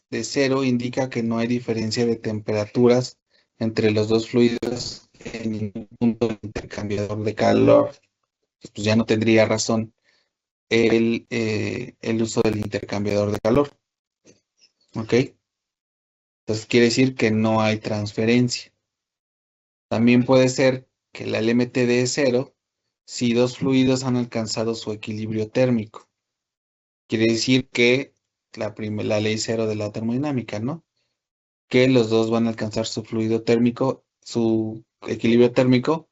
de 0 indica que no hay diferencia de temperaturas entre los dos fluidos en ningún punto del intercambiador de calor, pues ya no tendría razón el uso del intercambiador de calor. ¿Ok? Entonces quiere decir que no hay transferencia. También puede ser que la LMTD es 0 si dos fluidos han alcanzado su equilibrio térmico. Quiere decir que la ley 0 de la termodinámica, ¿no? Que los dos van a alcanzar su fluido térmico, su equilibrio térmico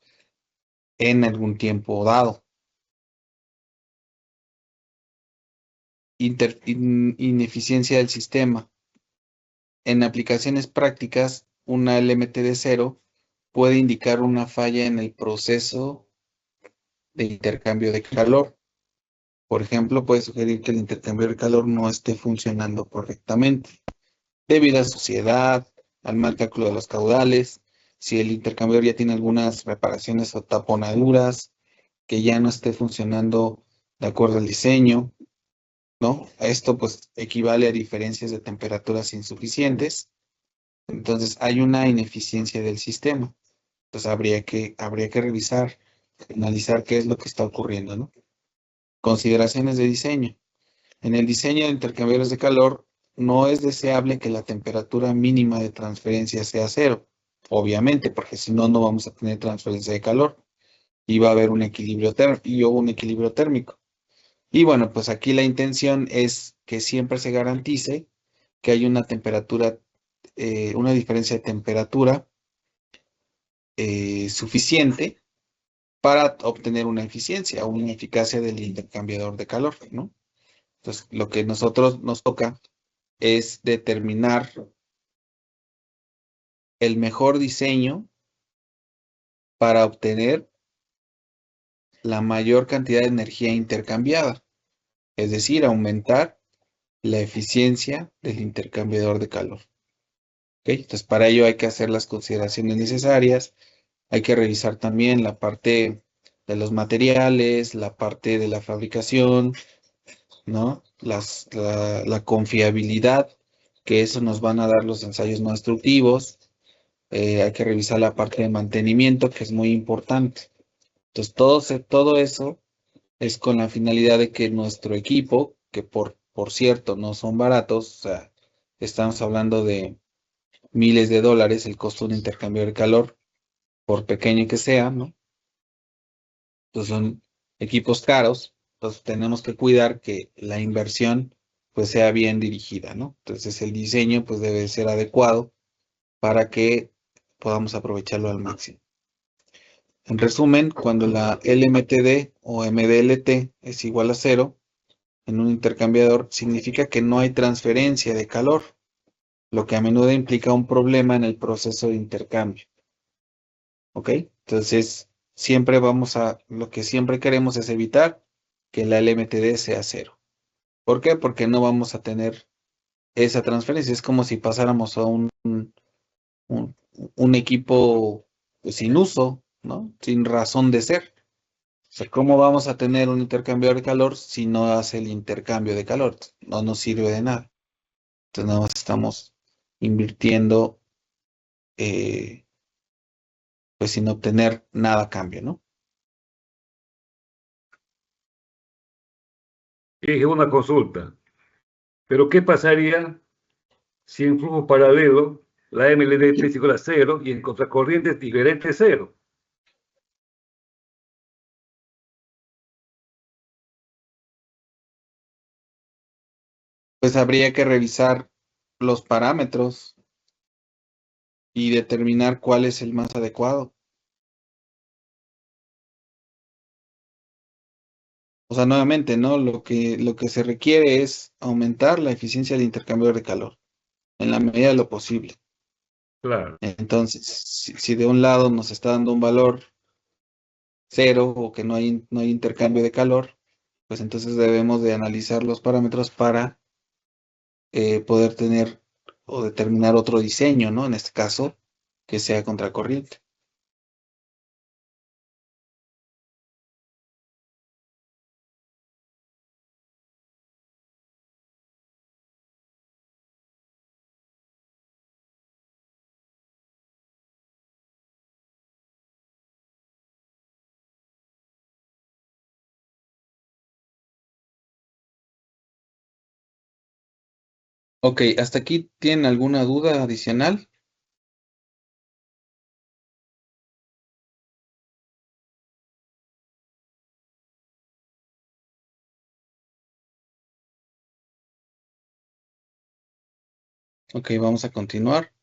en algún tiempo dado. Ineficiencia del sistema. En aplicaciones prácticas, una LMTD 0 puede indicar una falla en el proceso de intercambio de calor. Por ejemplo, puede sugerir que el intercambio de calor no esté funcionando correctamente, debido a suciedad, al mal cálculo de los caudales, si el intercambiador ya tiene algunas reparaciones o taponaduras, que ya no esté funcionando de acuerdo al diseño, ¿no? Esto pues equivale a diferencias de temperaturas insuficientes. Entonces hay una ineficiencia del sistema. Entonces habría que revisar, analizar qué es lo que está ocurriendo, ¿no? Consideraciones de diseño. En el diseño de intercambiadores de calor, no es deseable que la temperatura mínima de transferencia sea 0, obviamente, porque si no, no vamos a tener transferencia de calor y va a haber un equilibrio térmico. Y bueno, pues aquí la intención es que siempre se garantice que hay una temperatura, una diferencia de temperatura suficiente para obtener una eficiencia o una eficacia del intercambiador de calor, ¿no? Entonces, lo que nosotros nos toca es determinar el mejor diseño para obtener la mayor cantidad de energía intercambiada, es decir, aumentar la eficiencia del intercambiador de calor. ¿Ok? Entonces, para ello hay que hacer las consideraciones necesarias, hay que revisar también la parte de los materiales, la parte de la fabricación, ¿no? La confiabilidad, que eso nos van a dar los ensayos no destructivos. Hay que revisar la parte de mantenimiento, que es muy importante. Entonces, todo eso es con la finalidad de que nuestro equipo, que por cierto no son baratos, o sea, estamos hablando de miles de dólares el costo de un intercambio de calor, por pequeño que sea, ¿no? Entonces son equipos caros, entonces tenemos que cuidar que la inversión pues sea bien dirigida, ¿no? Entonces el diseño pues debe ser adecuado para que podamos aprovecharlo al máximo. En resumen, cuando la LMTD o MDLT es igual a 0 en un intercambiador, significa que no hay transferencia de calor, lo que a menudo implica un problema en el proceso de intercambio. ¿Ok? Entonces, lo que siempre queremos es evitar que la LMTD sea 0. ¿Por qué? Porque no vamos a tener esa transferencia. Es como si pasáramos a un equipo pues, sin uso, ¿no? Sin razón de ser. O sea, ¿cómo vamos a tener un intercambiador de calor si no hace el intercambio de calor? No nos sirve de nada. Entonces, nada más estamos invirtiendo pues sin obtener nada a cambio, ¿no? dije una consulta. Pero ¿qué pasaría si en flujo paralelo la MLD es igual a 0 y en contracorriente es diferente 0? Pues habría que revisar los parámetros y determinar cuál es el más adecuado. O sea, nuevamente, ¿no? Lo que se requiere es aumentar la eficiencia del intercambiador de calor en la medida de lo posible. Claro. Entonces, si de un lado nos está dando un valor 0 o que no hay intercambio de calor, pues entonces debemos de analizar los parámetros para poder tener o determinar otro diseño, ¿no? En este caso, que sea contracorriente. Ok, ¿hasta aquí tienen alguna duda adicional? Ok, vamos a continuar.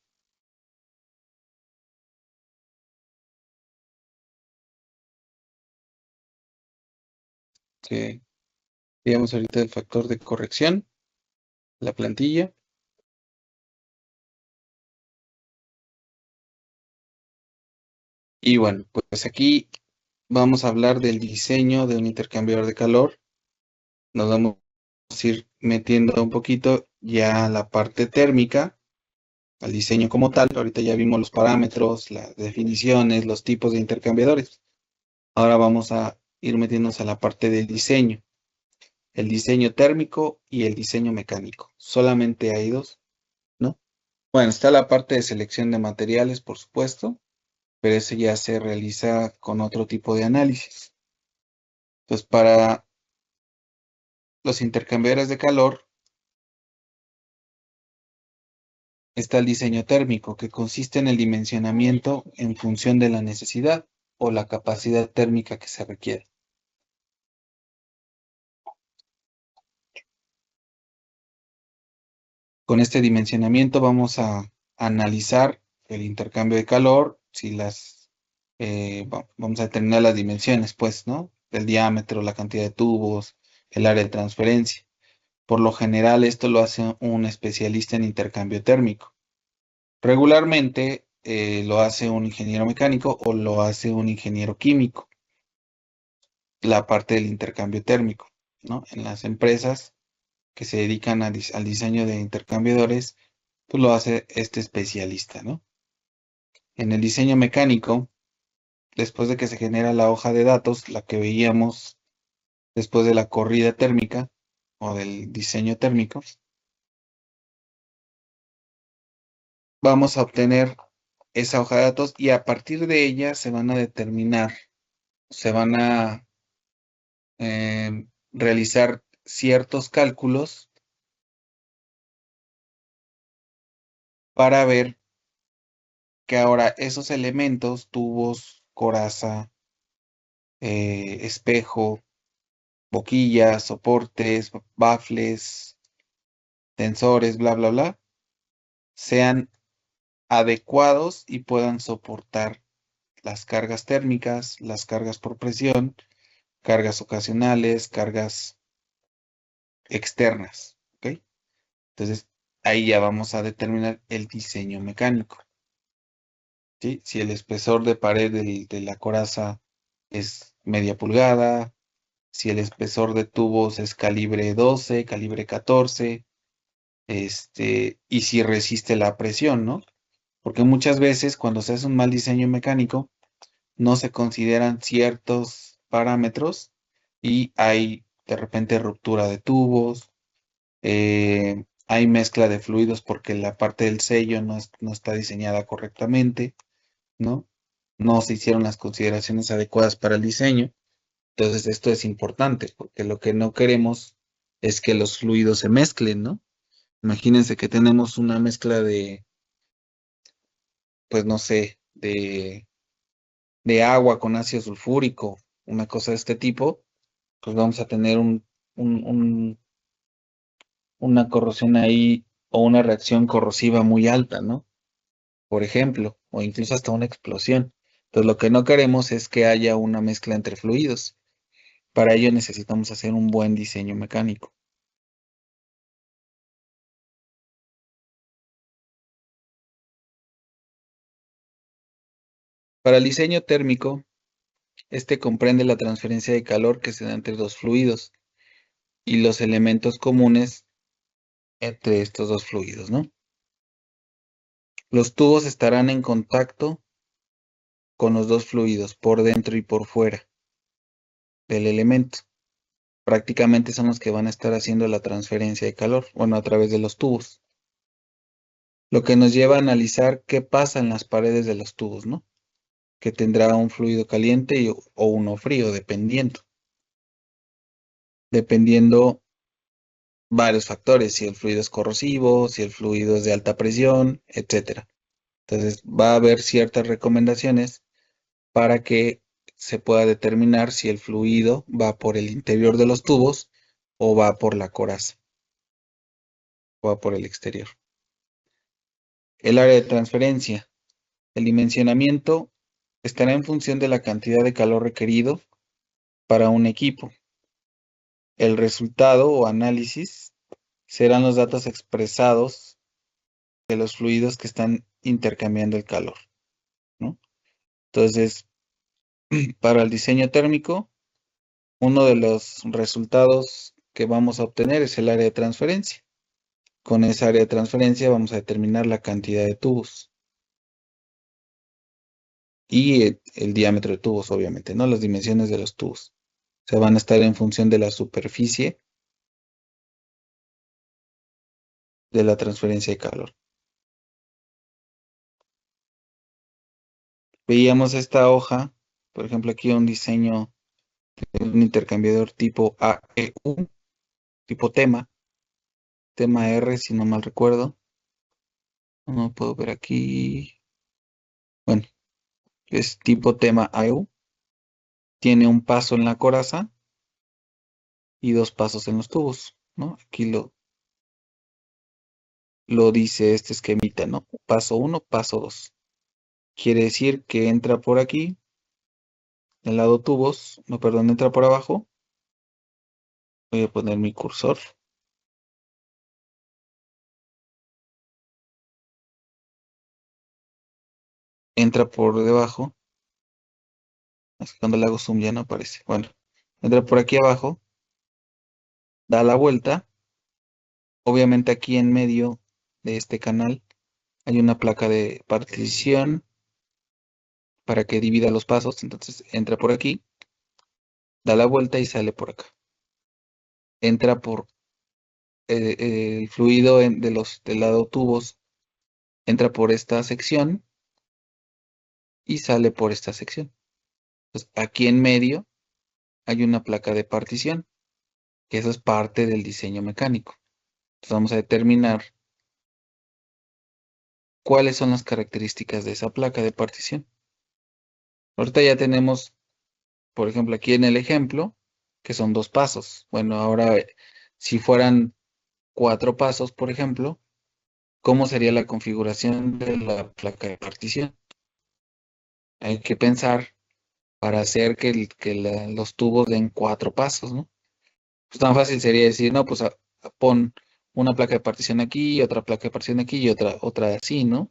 Que veamos ahorita el factor de corrección, la plantilla. Y bueno, pues aquí vamos a hablar del diseño de un intercambiador de calor. Nos vamos a ir metiendo un poquito ya a la parte térmica, al diseño como tal. Ahorita ya vimos los parámetros, las definiciones, los tipos de intercambiadores. Ahora vamos a ir metiéndonos a la parte del diseño. El diseño térmico y el diseño mecánico. Solamente hay dos, ¿no? Bueno, está la parte de selección de materiales, por supuesto, pero eso ya se realiza con otro tipo de análisis. Entonces, para los intercambiadores de calor está el diseño térmico, que consiste en el dimensionamiento en función de la necesidad o la capacidad térmica que se requiere. Con este dimensionamiento vamos a analizar el intercambio de calor, si vamos a determinar las dimensiones, pues, ¿no? El diámetro, la cantidad de tubos, el área de transferencia. Por lo general, esto lo hace un especialista en intercambio térmico. Regularmente lo hace un ingeniero mecánico o lo hace un ingeniero químico, la parte del intercambio térmico, ¿no? En las empresas que se dedican al diseño de intercambiadores, pues lo hace este especialista, ¿no? En el diseño mecánico, después de que se genera la hoja de datos, la que veíamos después de la corrida térmica o del diseño térmico, vamos a obtener esa hoja de datos y a partir de ella se van a determinar, se van a realizar ciertos cálculos para ver que ahora esos elementos, tubos, coraza, espejo, boquillas, soportes, bafles, tensores, bla, bla, bla, sean adecuados y puedan soportar las cargas térmicas, las cargas por presión, cargas ocasionales, cargas externas, ¿ok? Entonces, ahí ya vamos a determinar el diseño mecánico, ¿sí? Si el espesor de pared de la coraza es media pulgada, si el espesor de tubos es calibre 12, calibre 14, y si resiste la presión, ¿no? Porque muchas veces cuando se hace un mal diseño mecánico, no se consideran ciertos parámetros y hay de repente ruptura de tubos, hay mezcla de fluidos porque la parte del sello no está diseñada correctamente, ¿no? No se hicieron las consideraciones adecuadas para el diseño. Entonces esto es importante porque lo que no queremos es que los fluidos se mezclen, ¿no? Imagínense que tenemos una mezcla de, pues no sé, de agua con ácido sulfúrico, una cosa de este tipo, pues vamos a tener una corrosión ahí o una reacción corrosiva muy alta, ¿no? Por ejemplo, o incluso hasta una explosión. Entonces, lo que no queremos es que haya una mezcla entre fluidos. Para ello necesitamos hacer un buen diseño mecánico. Para el diseño térmico, este comprende la transferencia de calor que se da entre dos fluidos y los elementos comunes entre estos dos fluidos, ¿no? Los tubos estarán en contacto con los dos fluidos por dentro y por fuera del elemento. Prácticamente son los que van a estar haciendo la transferencia de calor, bueno, a través de los tubos. Lo que nos lleva a analizar qué pasa en las paredes de los tubos, ¿no? Que tendrá un fluido caliente o uno frío, dependiendo varios factores, si el fluido es corrosivo, si el fluido es de alta presión, etcétera. Entonces va a haber ciertas recomendaciones para que se pueda determinar si el fluido va por el interior de los tubos o va por la coraza, o va por el exterior. El área de transferencia. El dimensionamiento estará en función de la cantidad de calor requerido para un equipo. El resultado o análisis serán los datos expresados de los fluidos que están intercambiando el calor, ¿no? Entonces, para el diseño térmico, uno de los resultados que vamos a obtener es el área de transferencia. Con esa área de transferencia vamos a determinar la cantidad de tubos y el diámetro de tubos, obviamente, ¿no? Las dimensiones de los tubos. O sea, van a estar en función de la superficie de la transferencia de calor. Veíamos esta hoja, por ejemplo, aquí un diseño de un intercambiador tipo AEU, tipo tema R, si no mal recuerdo. No puedo ver aquí. Bueno, es tipo tema AEU. Tiene un paso en la coraza y dos pasos en los tubos, ¿no? Aquí lo dice este esquemita, ¿no? Paso 1, paso 2. Quiere decir que entra por aquí, del lado tubos, no, perdón, entra por abajo. Voy a poner mi cursor. Entra por debajo. Es que cuando le hago zoom ya no aparece. Bueno, entra por aquí abajo, da la vuelta. Obviamente aquí en medio de este canal hay una placa de partición para que divida los pasos. Entonces entra por aquí, da la vuelta y sale por acá. Entra por el fluido del lado tubos, entra por esta sección y sale por esta sección. Entonces aquí en medio hay una placa de partición, que eso es parte del diseño mecánico. Entonces vamos a determinar cuáles son las características de esa placa de partición. Ahorita ya tenemos, por ejemplo, aquí en el ejemplo, que son dos pasos. Bueno, ahora si fueran 4 pasos, por ejemplo, ¿cómo sería la configuración de la placa de partición? Hay que pensar para hacer que los tubos den 4 pasos, ¿no? Pues tan fácil sería decir, no, pues pon una placa de partición aquí, otra placa de partición aquí y otra así, ¿no?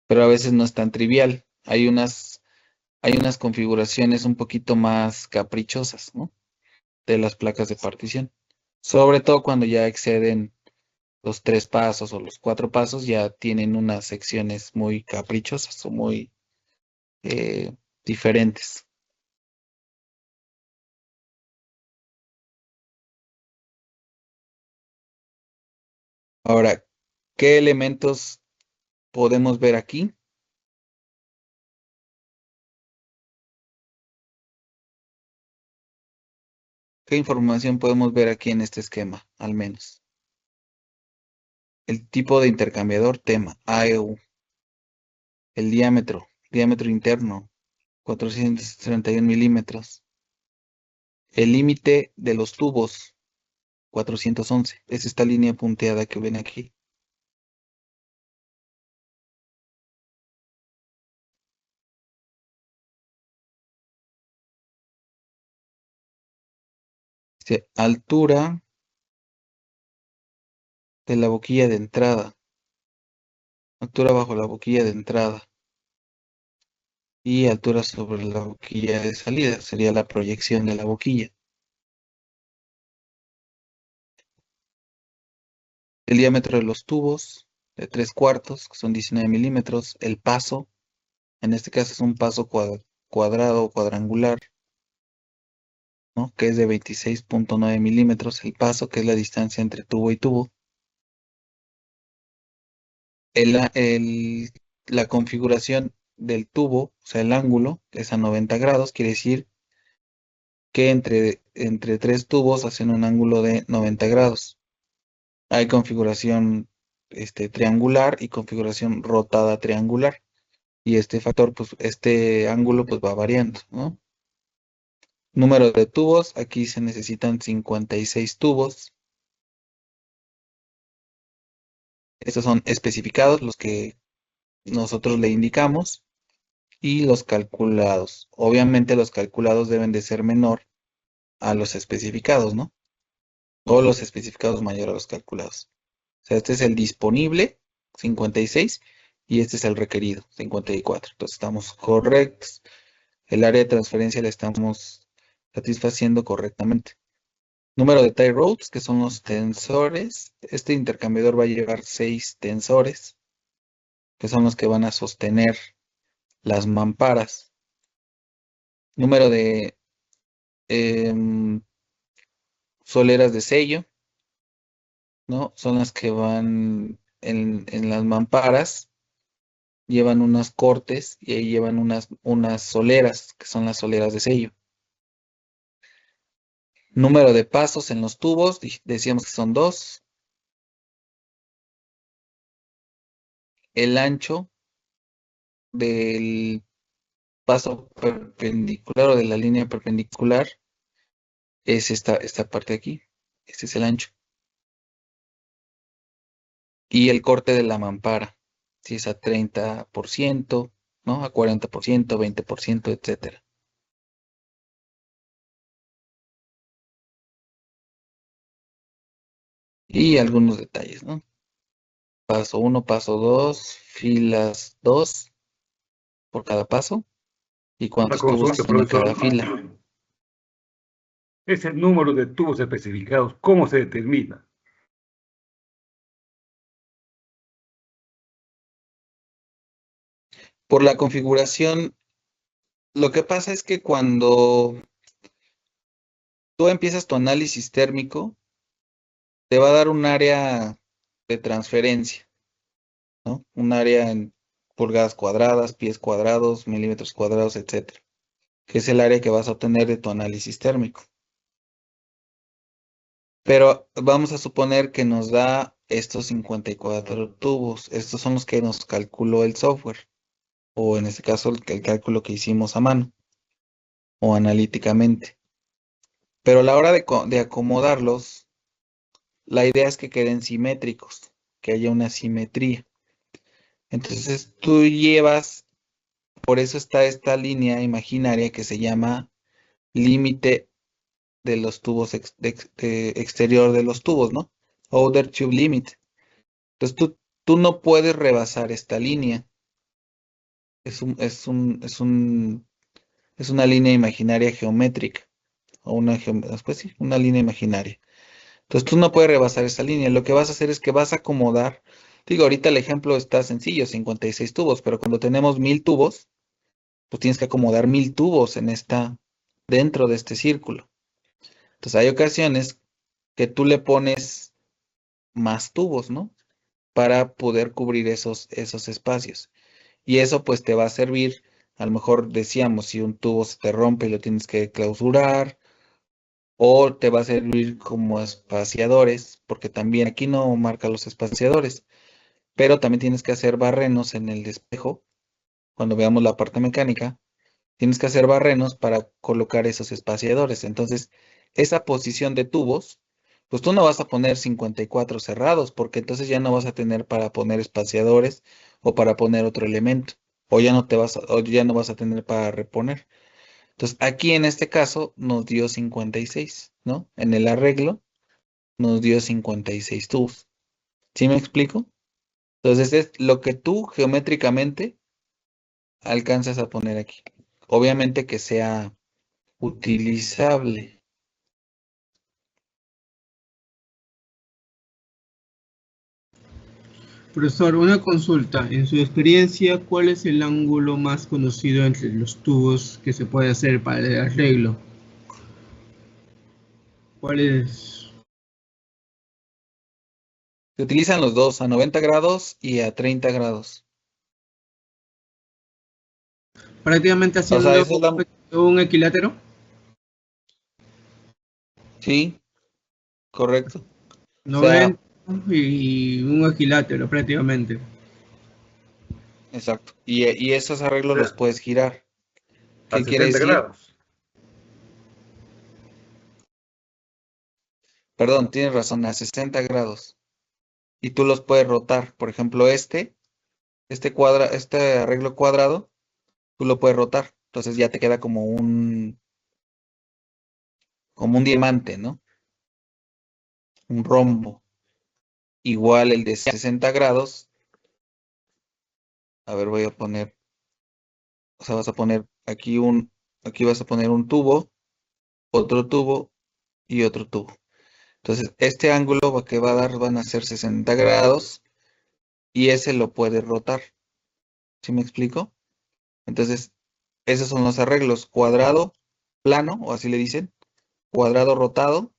Pero a veces no es tan trivial. Hay unas configuraciones un poquito más caprichosas, ¿no? De las placas de partición. Sobre todo cuando ya exceden los 3 pasos o los 4 pasos, ya tienen unas secciones muy caprichosas o muy diferentes. Ahora, ¿qué elementos podemos ver aquí? ¿Qué información podemos ver aquí en este esquema, al menos? El tipo de intercambiador, tema, AEU. El diámetro interno, 431 milímetros. El límite de los tubos, 411. Es esta línea punteada que ven aquí. Dice, altura de la boquilla de entrada. Altura bajo la boquilla de entrada. Y altura sobre la boquilla de salida. Sería la proyección de la boquilla. El diámetro de los tubos, de 3/4, que son 19 milímetros. El paso, en este caso es un paso cuadrado o cuadrangular, ¿no? Que es de 26.9 milímetros. El paso, que es la distancia entre tubo y tubo. La configuración del tubo, o sea, el ángulo, es a 90 grados, quiere decir que entre tres tubos hacen un ángulo de 90 grados. Hay configuración triangular y configuración rotada triangular. Y este factor, pues, este ángulo, pues va variando, ¿no? Número de tubos, aquí se necesitan 56 tubos. Estos son especificados, los que nosotros le indicamos, y los calculados. Obviamente los calculados deben de ser menor a los especificados, ¿no? O los especificados mayor a los calculados. O sea, este es el disponible, 56, y este es el requerido, 54. Entonces estamos correctos. El área de transferencia la estamos satisfaciendo correctamente. Número de tie rods, que son los tensores. Este intercambiador va a llevar 6 tensores, que son los que van a sostener las mamparas. Número de soleras de sello, ¿no? Son las que van en las mamparas, llevan unos cortes y ahí llevan unas soleras, que son las soleras de sello. Número de pasos en los tubos, decíamos que son 2. El ancho del paso perpendicular o de la línea perpendicular es esta parte de aquí. Este es el ancho. Y el corte de la mampara, si es a 30%, ¿no? A 40%, 20%, etcétera. Y algunos detalles, ¿no? Paso 1, paso 2, filas 2 por cada paso. ¿Y Una cuántos tubos consulta, tiene cada profesor. fila? Ese número de tubos especificados, ¿cómo se determina? Por la configuración, lo que pasa es que cuando tú empiezas tu análisis térmico, te va a dar un área de transferencia, ¿no? Un área en pulgadas cuadradas, pies cuadrados, milímetros cuadrados, etcétera, que es el área que vas a obtener de tu análisis térmico. Pero vamos a suponer que nos da estos 54 tubos. Estos son los que nos calculó el software, o en este caso el cálculo que hicimos a mano o analíticamente. Pero a la hora de acomodarlos, la idea es que queden simétricos, que haya una simetría. Entonces tú llevas, por eso está esta línea imaginaria que se llama límite de los tubos exterior de los tubos, ¿no? Outer Tube Limit. Entonces tú no puedes rebasar esta línea. Es una línea imaginaria geométrica. O pues sí, una línea imaginaria. Entonces tú no puedes rebasar esa línea. Lo que vas a hacer es que vas a acomodar. Digo, ahorita el ejemplo está sencillo, 56 tubos, pero cuando tenemos 1000 tubos, pues tienes que acomodar 1000 tubos dentro de este círculo. Entonces hay ocasiones que tú le pones más tubos, ¿no? Para poder cubrir esos espacios. Y eso pues te va a servir, a lo mejor decíamos, si un tubo se te rompe y lo tienes que clausurar, o te va a servir como espaciadores, porque también aquí no marca los espaciadores, pero también tienes que hacer barrenos en el espejo. Cuando veamos la parte mecánica, tienes que hacer barrenos para colocar esos espaciadores. Entonces, esa posición de tubos, pues tú no vas a poner 54 cerrados, porque entonces ya no vas a tener para poner espaciadores o para poner otro elemento, o ya no vas a tener para reponer. Entonces, aquí en este caso nos dio 56, ¿no? En el arreglo nos dio 56 tubos. ¿Sí me explico? Entonces, es lo que tú geométricamente alcanzas a poner aquí. Obviamente que sea utilizable. Profesor, una consulta. En su experiencia, ¿cuál es el ángulo más conocido entre los tubos que se puede hacer para el arreglo? ¿Cuál es? Se utilizan los dos, a 90 grados y a 30 grados. Prácticamente O sea, haciendo eso es un equilátero. Sí, correcto. O sea, 90 y un equilátero prácticamente. exacto. Y esos arreglos O los sea, puedes girar. a ¿Qué quiere 60 decir? grados. Perdón, tienes razón, a 60 grados. Y tú los puedes rotar. Por ejemplo, este arreglo cuadrado, tú lo puedes rotar. Entonces ya te queda como un diamante, ¿no? Un rombo. Igual el de 60 grados. A ver, voy a poner, o sea, vas a poner aquí vas a poner un tubo, otro tubo y otro tubo. Entonces, este ángulo que va a dar van a ser 60 grados y ese lo puede rotar. ¿Sí me explico? Entonces, esos son los arreglos. Cuadrado, plano, o así le dicen. Cuadrado rotado,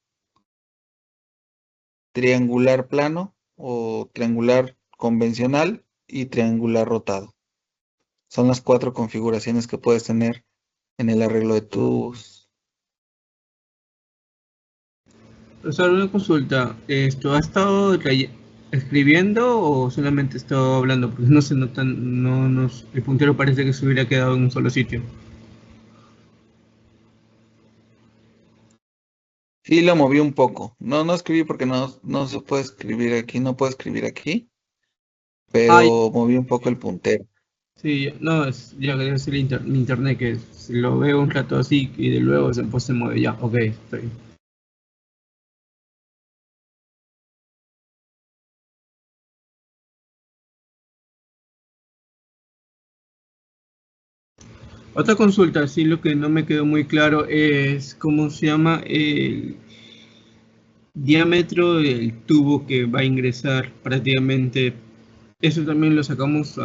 triangular plano o triangular convencional y triangular rotado. Son las 4 configuraciones que puedes tener en el arreglo de tubos. Profesor, una consulta. ¿Esto ha estado escribiendo o solamente ha estado hablando? Porque no se notan, el puntero parece que se hubiera quedado en un solo sitio. Sí, lo moví un poco. No escribí porque no se puede escribir aquí, no puedo escribir aquí, Ay, pero moví un poco el puntero. sí, no, ya que es mi internet que si lo veo un rato así y de luego después se mueve ya. Ok, estoy. Otra consulta, sí, lo que no me quedó muy claro es cómo se llama el diámetro del tubo que va a ingresar prácticamente. Eso también lo sacamos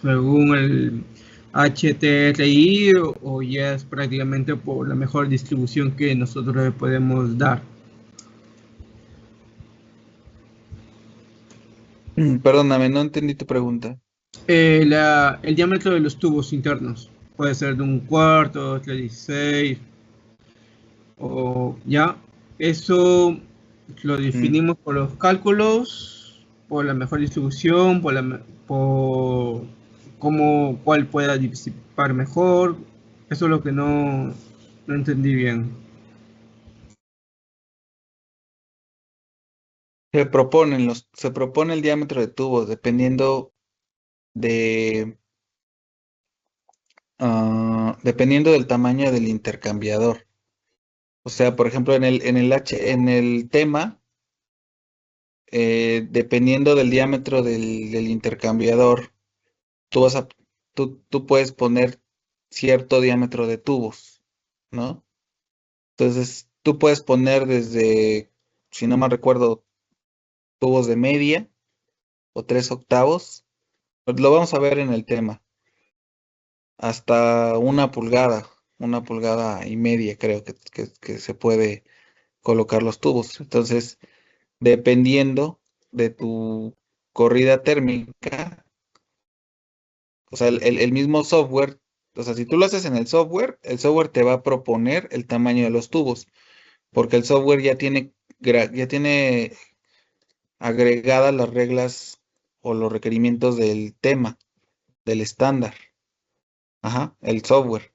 según el HTRI o ya es prácticamente por la mejor distribución que nosotros le podemos dar. Perdóname, no entendí tu pregunta. El diámetro de los tubos internos puede ser de un cuarto, 16 o ya. Eso lo Mm, definimos por los cálculos, por la mejor distribución, por cuál pueda disipar mejor. Eso es lo que no entendí bien. Se propone el diámetro de tubo de, dependiendo del tamaño del intercambiador. O sea, por ejemplo, en el tema, dependiendo del diámetro del intercambiador, tú vas a, tú puedes poner cierto diámetro de tubos, ¿no? Entonces, tú puedes poner desde, si no mal recuerdo, tubos de media o 3/8. Lo vamos a ver en el tema. Hasta una pulgada y media creo que se puede colocar los tubos. Entonces, dependiendo de tu corrida térmica, o sea, el mismo software, o sea, si tú lo haces en el software te va a proponer el tamaño de los tubos. porque el software ya tiene agregadas las reglas o los requerimientos del tema, del estándar. Ajá, el software.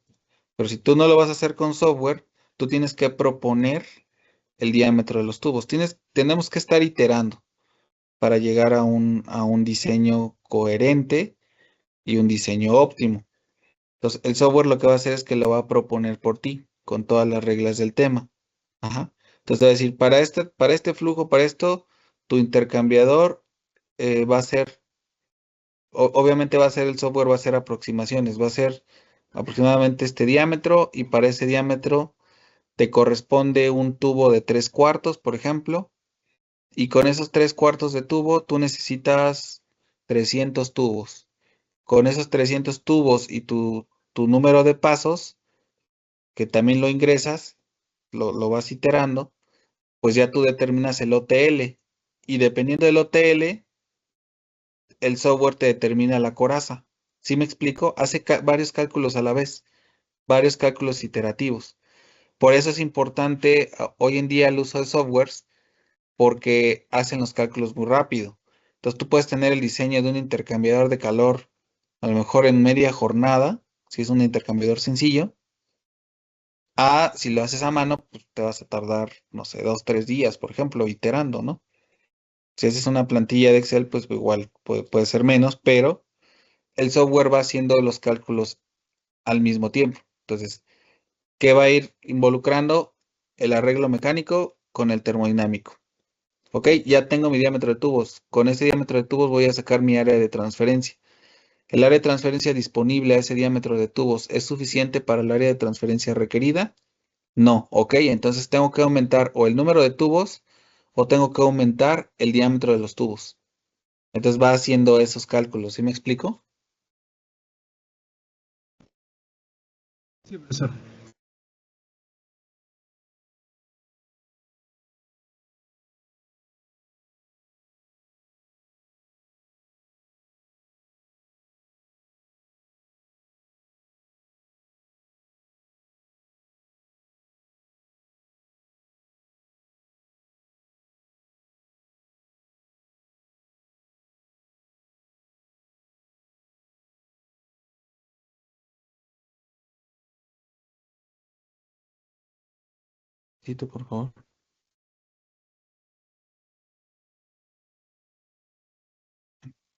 Pero si tú no lo vas a hacer con software, tú tienes que proponer el diámetro de los tubos. Tenemos que estar iterando para llegar a un diseño coherente y un diseño óptimo. Entonces, el software lo que va a hacer es que lo va a proponer por ti, con todas las reglas del tema. Ajá. Entonces, va a decir, para este flujo, para esto, tu intercambiador va a ser, obviamente va a ser el software, va a ser aproximaciones, va a ser aproximadamente este diámetro y para ese diámetro te corresponde un tubo de 3/4, por ejemplo, y con esos 3/4 de tubo tú necesitas 300 tubos. Con esos 300 tubos y tu número de pasos, que también lo ingresas, lo vas iterando, pues ya tú determinas el OTL. Y dependiendo del OTL, el software te determina la coraza. ¿Sí me explico? Hace varios cálculos a la vez, varios cálculos iterativos. Por eso es importante hoy en día el uso de softwares, porque hacen los cálculos muy rápido. Entonces tú puedes tener el diseño de un intercambiador de calor a lo mejor en media jornada, si es un intercambiador sencillo. Si lo haces a mano, pues te vas a tardar, no sé, 2, 3 días, por ejemplo, iterando, ¿no? Si haces una plantilla de Excel, pues igual puede ser menos, pero el software va haciendo los cálculos al mismo tiempo. Entonces, ¿qué va a ir involucrando? El arreglo mecánico con el termodinámico. Ok, ya tengo mi diámetro de tubos. Con ese diámetro de tubos voy a sacar mi área de transferencia. ¿El área de transferencia disponible a ese diámetro de tubos es suficiente para el área de transferencia requerida? No, ok, entonces tengo que aumentar o el número de tubos o tengo que aumentar el diámetro de los tubos. Entonces va haciendo esos cálculos, ¿sí me explico? Sí, profesor. Sí, tú, por favor.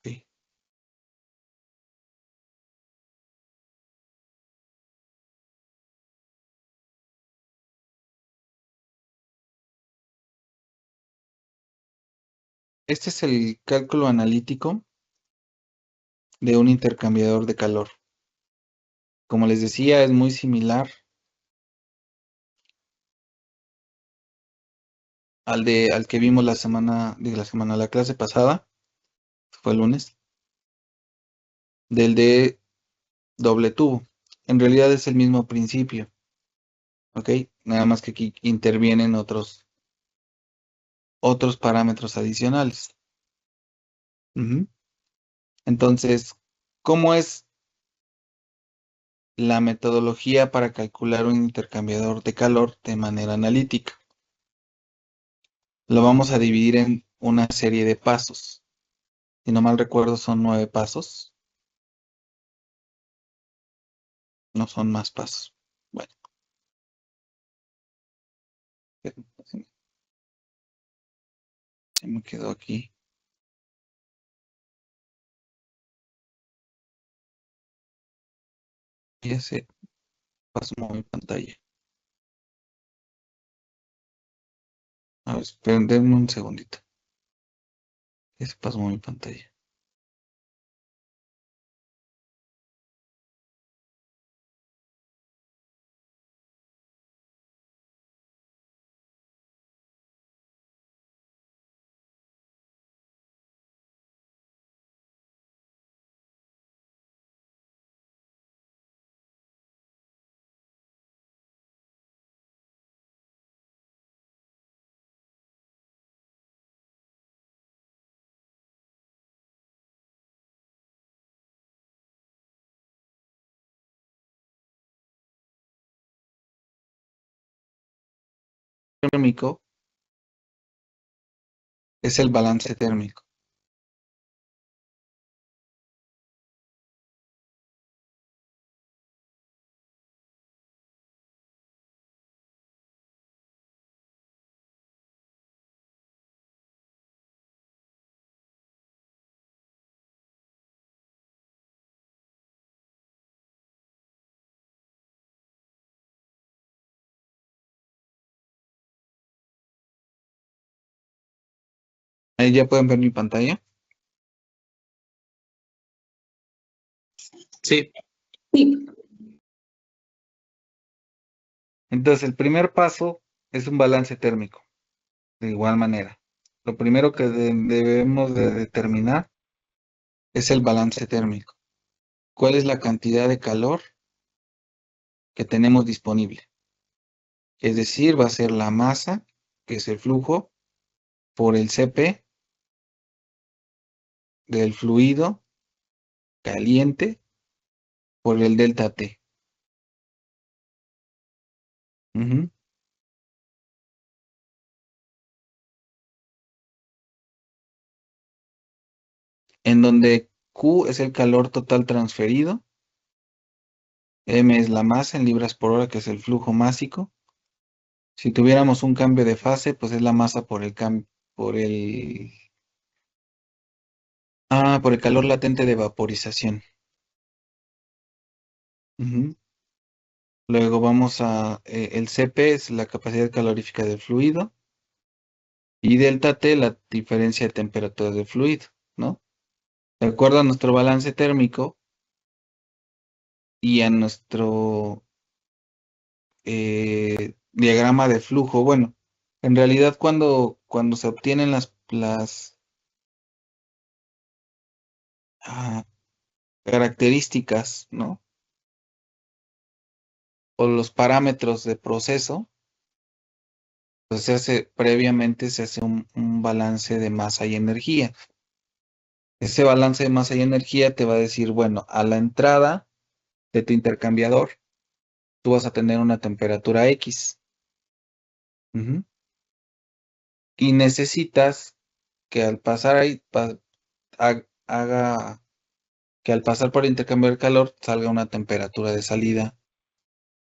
Sí. Este es el cálculo analítico de un intercambiador de calor. Como les decía, es muy similar al que vimos la clase pasada, fue el lunes, del de doble tubo. En realidad es el mismo principio, ¿ok? Nada más que aquí intervienen otros parámetros adicionales. Ujú. Entonces, ¿cómo es la metodología para calcular un intercambiador de calor de manera analítica? Lo vamos a dividir en una serie de pasos. Si no mal recuerdo, son 9 pasos. No son más pasos. Bueno, se me quedó aquí. Y ese pasó mi pantalla. A ver, esperen un segundito. Ese pasó mi pantalla. térmico es el balance térmico. Ahí ya pueden ver mi pantalla. Sí. Sí. Entonces, el primer paso es un balance térmico. De igual manera, lo primero que debemos de determinar es el balance térmico. ¿Cuál es la cantidad de calor que tenemos disponible? Es decir, va a ser la masa, que es el flujo, por el Cp del fluido caliente por el delta T. Ujú. En donde Q es el calor total transferido, M es la masa en libras por hora, que es el flujo másico. Si tuviéramos un cambio de fase, pues es la masa por el por el calor latente de vaporización. Ujú. Luego vamos a el Cp es la capacidad calorífica del fluido y delta T la diferencia de temperatura del fluido, ¿no? De acuerdo a nuestro balance térmico y a nuestro diagrama de flujo. Bueno, en realidad cuando se obtienen las características, ¿no? O los parámetros de proceso, pues previamente se hace un balance de masa y energía. Ese balance de masa y energía te va a decir, bueno, a la entrada de tu intercambiador, tú vas a tener una temperatura X. Ujú. Y necesitas que al pasar ahí, haga que al pasar por el intercambio de calor salga una temperatura de salida,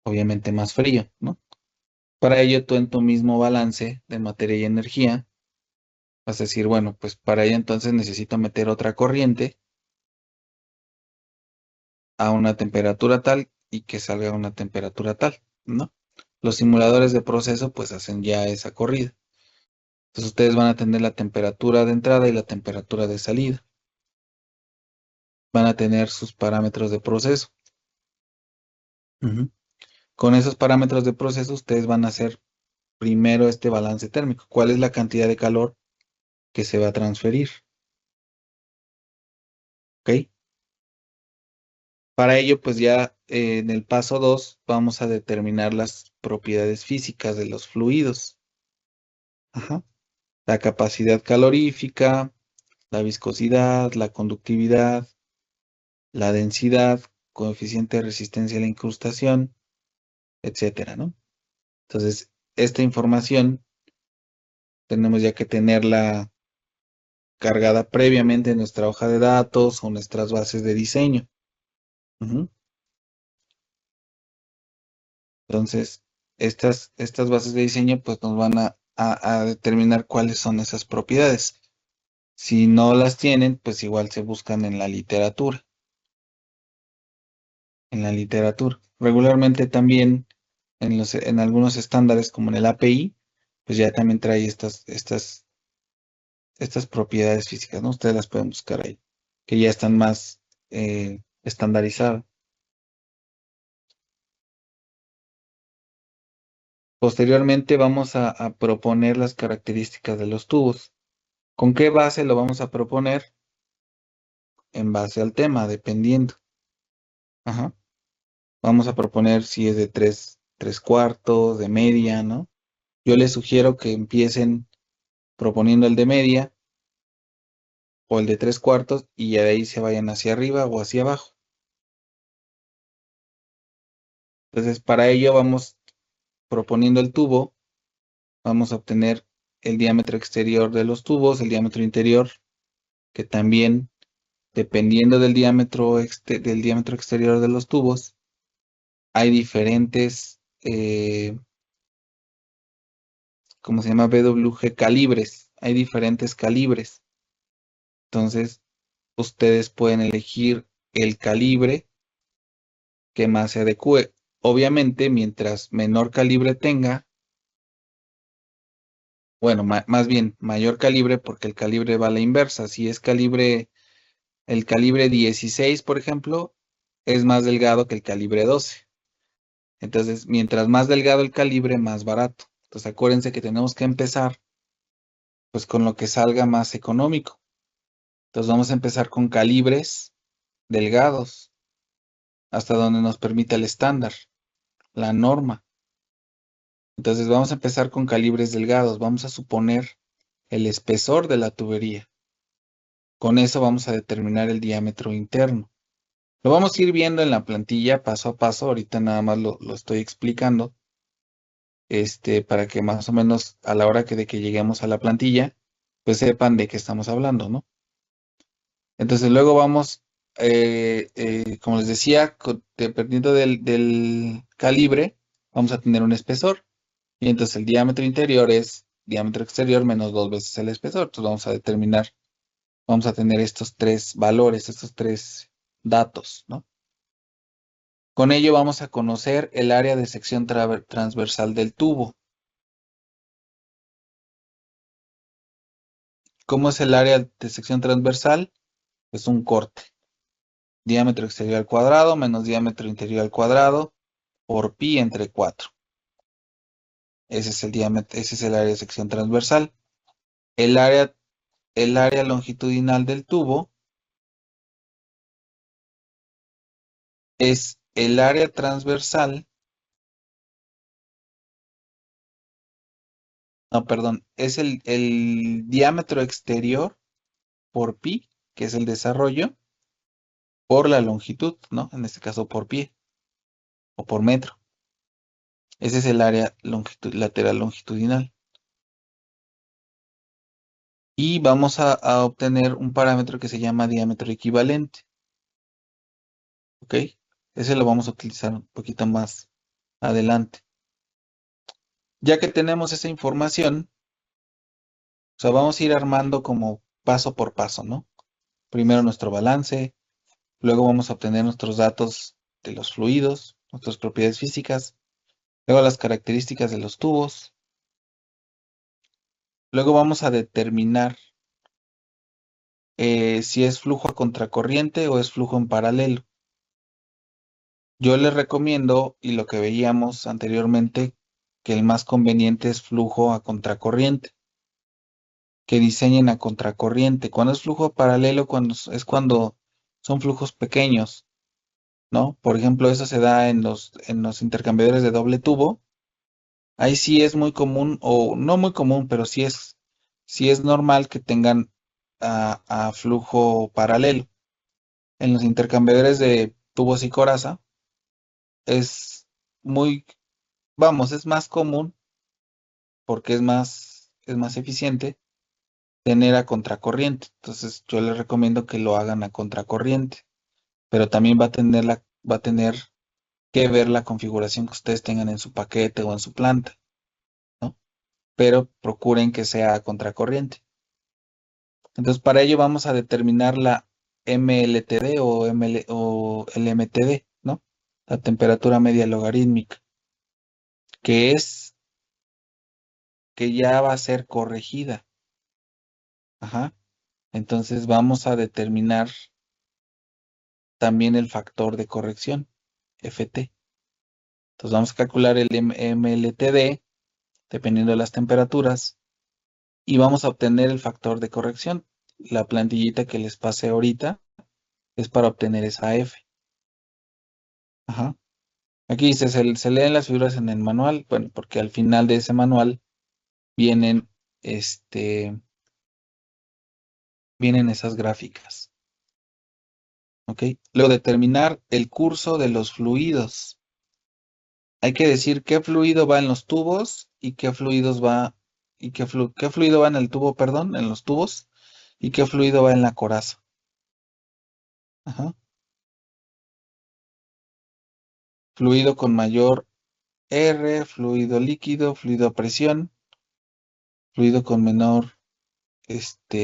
obviamente más frío, ¿no? Para ello, tú en tu mismo balance de materia y energía, vas a decir, bueno, pues para ello entonces necesito meter otra corriente a una temperatura tal y que salga a una temperatura tal, ¿no? Los simuladores de proceso pues hacen ya esa corrida. Entonces ustedes van a tener la temperatura de entrada y la temperatura de salida. Van a tener sus parámetros de proceso. Ujú. Con esos parámetros de proceso ustedes van a hacer primero este balance térmico. ¿Cuál es la cantidad de calor que se va a transferir? ¿Ok? Para ello, pues ya en el paso 2 vamos a determinar las propiedades físicas de los fluidos. Ajá. La capacidad calorífica, la viscosidad, la conductividad, la densidad, coeficiente de resistencia a la incrustación, etcétera, ¿no? Entonces, esta información tenemos ya que tenerla cargada previamente en nuestra hoja de datos o nuestras bases de diseño. Ujú. Entonces, estas bases de diseño pues nos van a determinar cuáles son esas propiedades. Si no las tienen, pues igual se buscan en la literatura. En la literatura. Regularmente también en algunos estándares como en el API, pues ya también trae estas propiedades físicas, ¿no? Ustedes las pueden buscar ahí, que ya están más estandarizadas. Posteriormente vamos a proponer las características de los tubos. ¿Con qué base lo vamos a proponer? En base al tema, dependiendo. Ajá. Vamos a proponer si es de tres cuartos, de media, ¿no? Yo les sugiero que empiecen proponiendo el de media o el de tres cuartos y ya de ahí se vayan hacia arriba o hacia abajo. Entonces, para ello vamos proponiendo el tubo vamos a obtener el diámetro exterior de los tubos, el diámetro interior, que también, dependiendo del diámetro exterior de los tubos, hay diferentes, ¿cómo se llama? BWG calibres. Hay diferentes calibres. Entonces, ustedes pueden elegir el calibre que más se adecue. Obviamente, mientras menor calibre tenga, bueno, más bien mayor calibre, porque el calibre va a la inversa. Si es el calibre 16, por ejemplo, es más delgado que el calibre 12. Entonces, mientras más delgado el calibre, más barato. Entonces, acuérdense que tenemos que empezar pues con lo que salga más económico. Entonces, vamos a empezar con calibres delgados, hasta donde nos permita el estándar, la norma. Entonces, vamos a empezar con calibres delgados. Vamos a suponer el espesor de la tubería. Con eso vamos a determinar el diámetro interno. Lo vamos a ir viendo en la plantilla paso a paso. Ahorita nada más lo estoy explicando. Para que más o menos a la hora de que lleguemos a la plantilla, pues sepan de qué estamos hablando, ¿no? Entonces luego vamos, como les decía, dependiendo del calibre, vamos a tener un espesor. Y entonces el diámetro interior es diámetro exterior menos 2 veces el espesor. Entonces vamos a determinar, vamos a tener estos tres valores, estos tres datos, ¿no? Con ello vamos a conocer el área de sección transversal del tubo. ¿Cómo es el área de sección transversal? Es un corte. Diámetro exterior al cuadrado menos diámetro interior al cuadrado por pi entre 4. Ese es el diámetro, ese es el área de sección transversal. El área longitudinal del tubo es el área transversal. No, perdón, es el diámetro exterior por pi, que es el desarrollo, por la longitud, ¿no? En este caso por pie o por metro. Ese es el área lateral longitudinal. Y vamos a obtener un parámetro que se llama diámetro equivalente. ¿Ok? Ese lo vamos a utilizar un poquito más adelante. Ya que tenemos esa información, o sea, vamos a ir armando como paso por paso, ¿no? Primero nuestro balance, luego vamos a obtener nuestros datos de los fluidos, nuestras propiedades físicas, luego las características de los tubos. Luego vamos a determinar si es flujo a contracorriente o es flujo en paralelo. Yo les recomiendo, y lo que veíamos anteriormente, que el más conveniente es flujo a contracorriente. Que diseñen a contracorriente. Cuando es flujo paralelo, es cuando son flujos pequeños, ¿no? Por ejemplo, eso se da en los intercambiadores de doble tubo. Ahí sí es muy común, o no muy común, pero sí es normal que tengan a flujo paralelo. En los intercambiadores de tubos y coraza es es más común porque es más eficiente tener a contracorriente. Entonces yo les recomiendo que lo hagan a contracorriente, pero también va a tener que ver la configuración que ustedes tengan en su paquete o en su planta, ¿no? Pero procuren que sea a contracorriente. Entonces para ello vamos a determinar la MLTD o LMTD, ¿no? La temperatura media logarítmica, que ya va a ser corregida. Ajá. Entonces vamos a determinar también el factor de corrección, FT. Entonces vamos a calcular el MLTD dependiendo de las temperaturas y vamos a obtener el factor de corrección. La plantillita que les pasé ahorita es para obtener esa F. Ajá. Aquí dice, se leen las figuras en el manual, bueno, porque al final de ese manual vienen, vienen esas gráficas. ¿Ok? Luego determinar el curso de los fluidos. Hay que decir qué fluido va en los tubos y qué fluidos va, y qué fluido va en el tubo, perdón, en los tubos, y qué fluido va en la coraza. Ajá. Fluido con mayor R, fluido líquido, fluido a presión, fluido con menor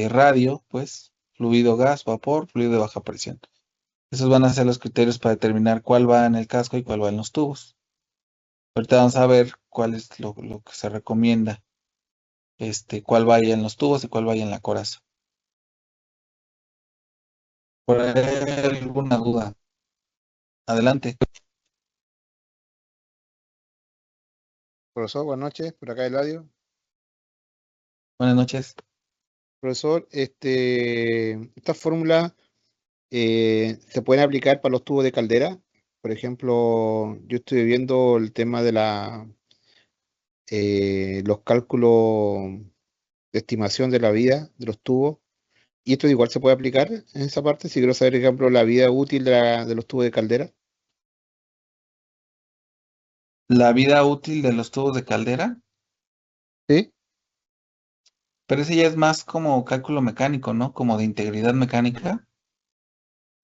radio, pues, fluido gas, vapor, fluido de baja presión. Esos van a ser los criterios para determinar cuál va en el casco y cuál va en los tubos. Ahorita vamos a ver cuál es lo que se recomienda, cuál vaya en los tubos y cuál vaya en la coraza. ¿Por ahí hay alguna duda? Adelante. Profesor, buenas noches, por acá Eladio. Buenas noches. Profesor, estas fórmulas se pueden aplicar para los tubos de caldera. Por ejemplo, yo estoy viendo el tema de los cálculos de estimación de la vida de los tubos. Y esto igual se puede aplicar en esa parte. Si quiero saber, por ejemplo, la vida útil de los tubos de caldera. La vida útil de los tubos de caldera, ¿Sí? pero ese ya es más como cálculo mecánico, ¿no? Como de integridad mecánica. ¿A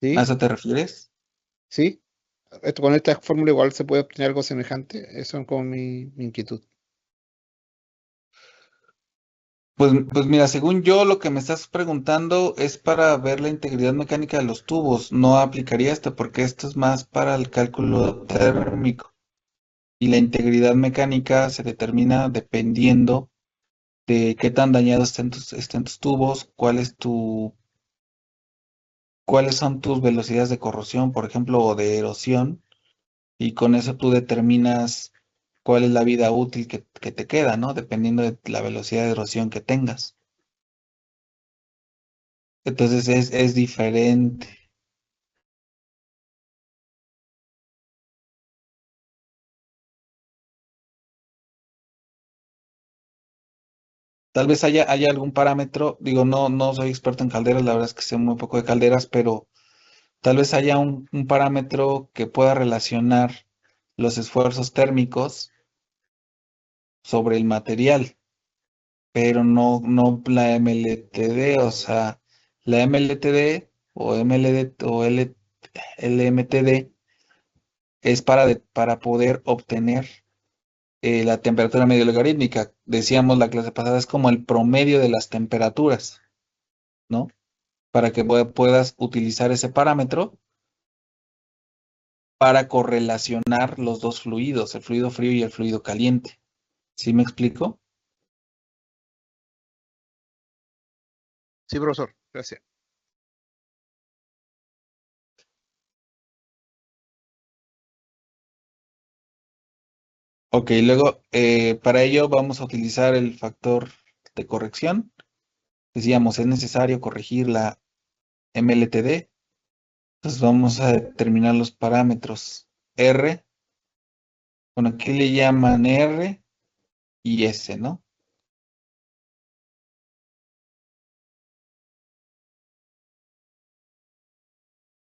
¿Sí? eso te refieres? ¿Sí? Con esta fórmula igual se puede obtener algo semejante. Eso es como mi inquietud. Pues mira, según yo, lo que me estás preguntando es para ver la integridad mecánica de los tubos. No aplicaría esto porque esto es más para el cálculo térmico. Y la integridad mecánica se determina dependiendo de qué tan dañados estén tus tubos, cuáles son tus velocidades de corrosión, por ejemplo, o de erosión, y con eso tú determinas cuál es la vida útil que te queda, ¿no? Dependiendo de la velocidad de erosión que tengas. Entonces es diferente. Tal vez haya algún parámetro, digo, no soy experto en calderas, la verdad es que sé muy poco de calderas, pero tal vez haya un parámetro que pueda relacionar los esfuerzos térmicos sobre el material, pero no la MLTD, o sea, la MLTD o MLD o LMTD es para poder obtener la temperatura medio logarítmica. Decíamos la clase pasada, es como el promedio de las temperaturas, ¿no? Para que puedas utilizar ese parámetro para correlacionar los dos fluidos, el fluido frío y el fluido caliente. ¿Sí me explico? Sí, profesor. Gracias. Ok, luego para ello vamos a utilizar el factor de corrección. Decíamos, es necesario corregir la MLTD. Entonces vamos a determinar los parámetros R. Bueno, aquí le llaman R y S, ¿no?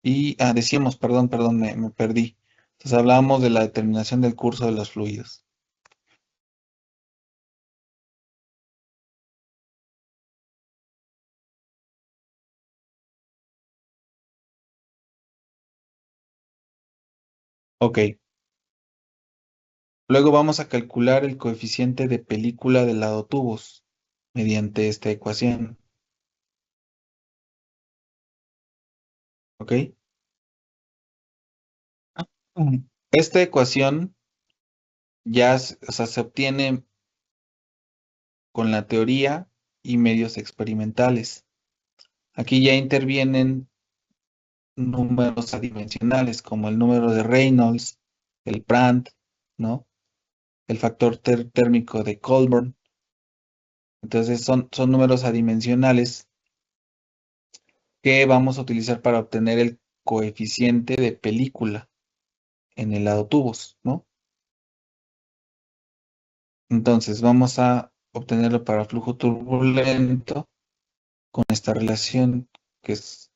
Y, decíamos, perdón, me perdí. Entonces hablábamos de la determinación del curso de los fluidos. Ok. Luego vamos a calcular el coeficiente de película del lado tubos mediante esta ecuación. ¿Ok? Esta ecuación ya, o sea, se obtiene con la teoría y medios experimentales. Aquí ya intervienen números adimensionales como el número de Reynolds, el Brandt, ¿no? El factor térmico de Colburn. Entonces son números adimensionales que vamos a utilizar para obtener el coeficiente de película en el lado tubos, ¿no? Entonces vamos a obtenerlo para flujo turbulento con esta relación que es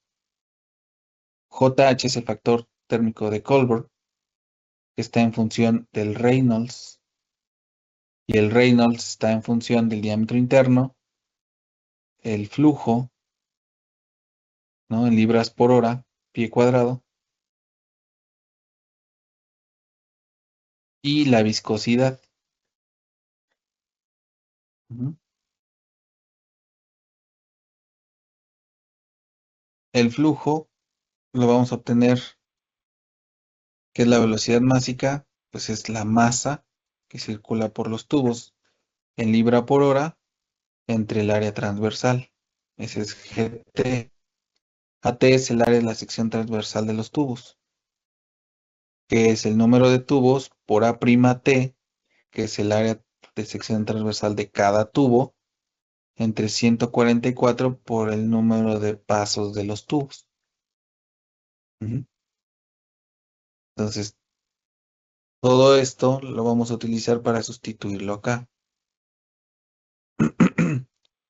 JH es el factor térmico de Colburn, que está en función del Reynolds, Y el Reynolds está en función del diámetro interno, el flujo, ¿no? En libras por hora, pie cuadrado, y la viscosidad. Ujú. El flujo lo vamos a obtener, que es la velocidad másica, pues es la masa que circula por los tubos en libra por hora entre el área transversal. Ese es GT. AT es el área de la sección transversal de los tubos, que es el número de tubos por A'T, que es el área de sección transversal de cada tubo, entre 144 por el número de pasos de los tubos. Ujú. Entonces, todo esto lo vamos a utilizar para sustituirlo acá.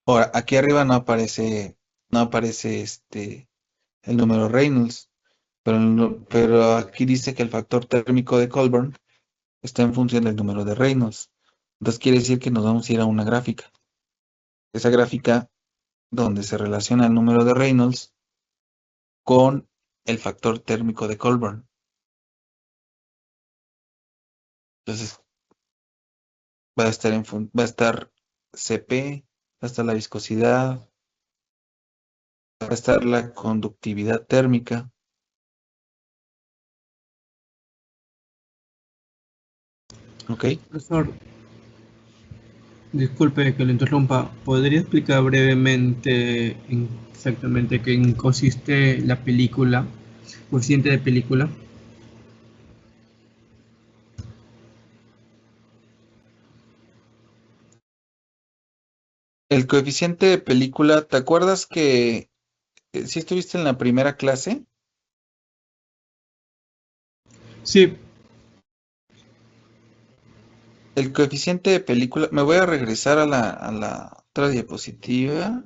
Ahora, aquí arriba no aparece el número Reynolds, pero aquí dice que el factor térmico de Colburn está en función del número de Reynolds. Entonces quiere decir que nos vamos a ir a una gráfica. Esa gráfica donde se relaciona el número de Reynolds con el factor térmico de Colburn. Entonces va a estar CP, va a estar la viscosidad, va a estar la conductividad térmica. ¿Ok? Profesor, disculpe que lo interrumpa. ¿Podría explicar brevemente exactamente qué consiste la película, coeficiente de película? El coeficiente de película, ¿te acuerdas que si estuviste en la primera clase? Sí, El coeficiente de película, me voy a regresar a la otra diapositiva.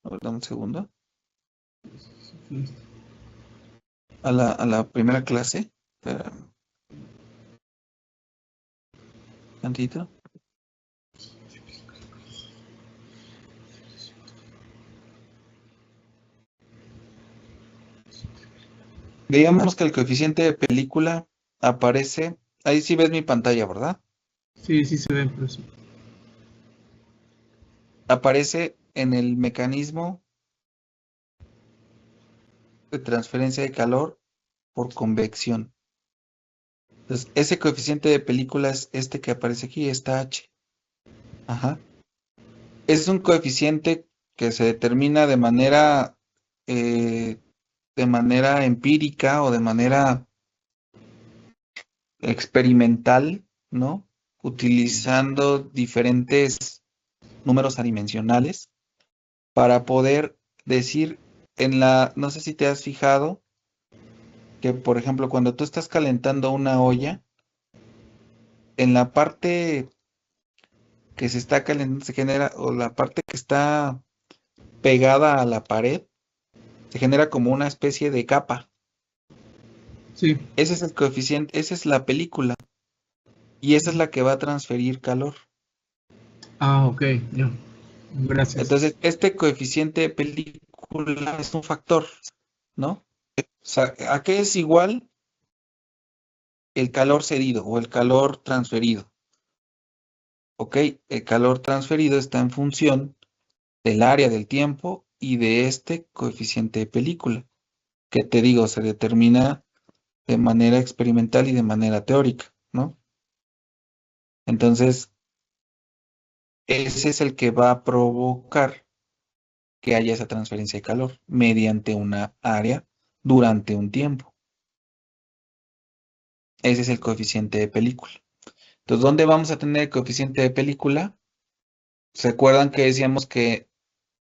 A ver, dame un segundo. A la primera clase. Espera, tantito. Digamos que el coeficiente de película aparece, ahí sí ves mi pantalla, ¿verdad? sí, sí se ve, profesor. Aparece en el mecanismo de transferencia de calor por convección. Entonces, ese coeficiente de película es este que aparece aquí, esta H. Ajá. Es un coeficiente que se determina de manera empírica o de manera experimental, ¿no? Utilizando diferentes números adimensionales para poder decir no sé si te has fijado que, por ejemplo, cuando tú estás calentando una olla, en la parte que se está calentando se genera, o la parte que está pegada a la pared, se genera como una especie de capa. Sí. Ese es el coeficiente, esa es la película, y esa es la que va a transferir calor. Ah, ok, ya. Gracias. Entonces, este coeficiente de película es un factor, ¿no? O sea, ¿a qué es igual el calor cedido o el calor transferido? Ok, el calor transferido está en función del área del tiempo y de este coeficiente de película, que te digo, se determina de manera experimental y de manera teórica, ¿no? Entonces, ese es el que va a provocar que haya esa transferencia de calor mediante una área durante un tiempo. Ese es el coeficiente de película. Entonces, ¿dónde vamos a tener el coeficiente de película? ¿Se acuerdan que decíamos que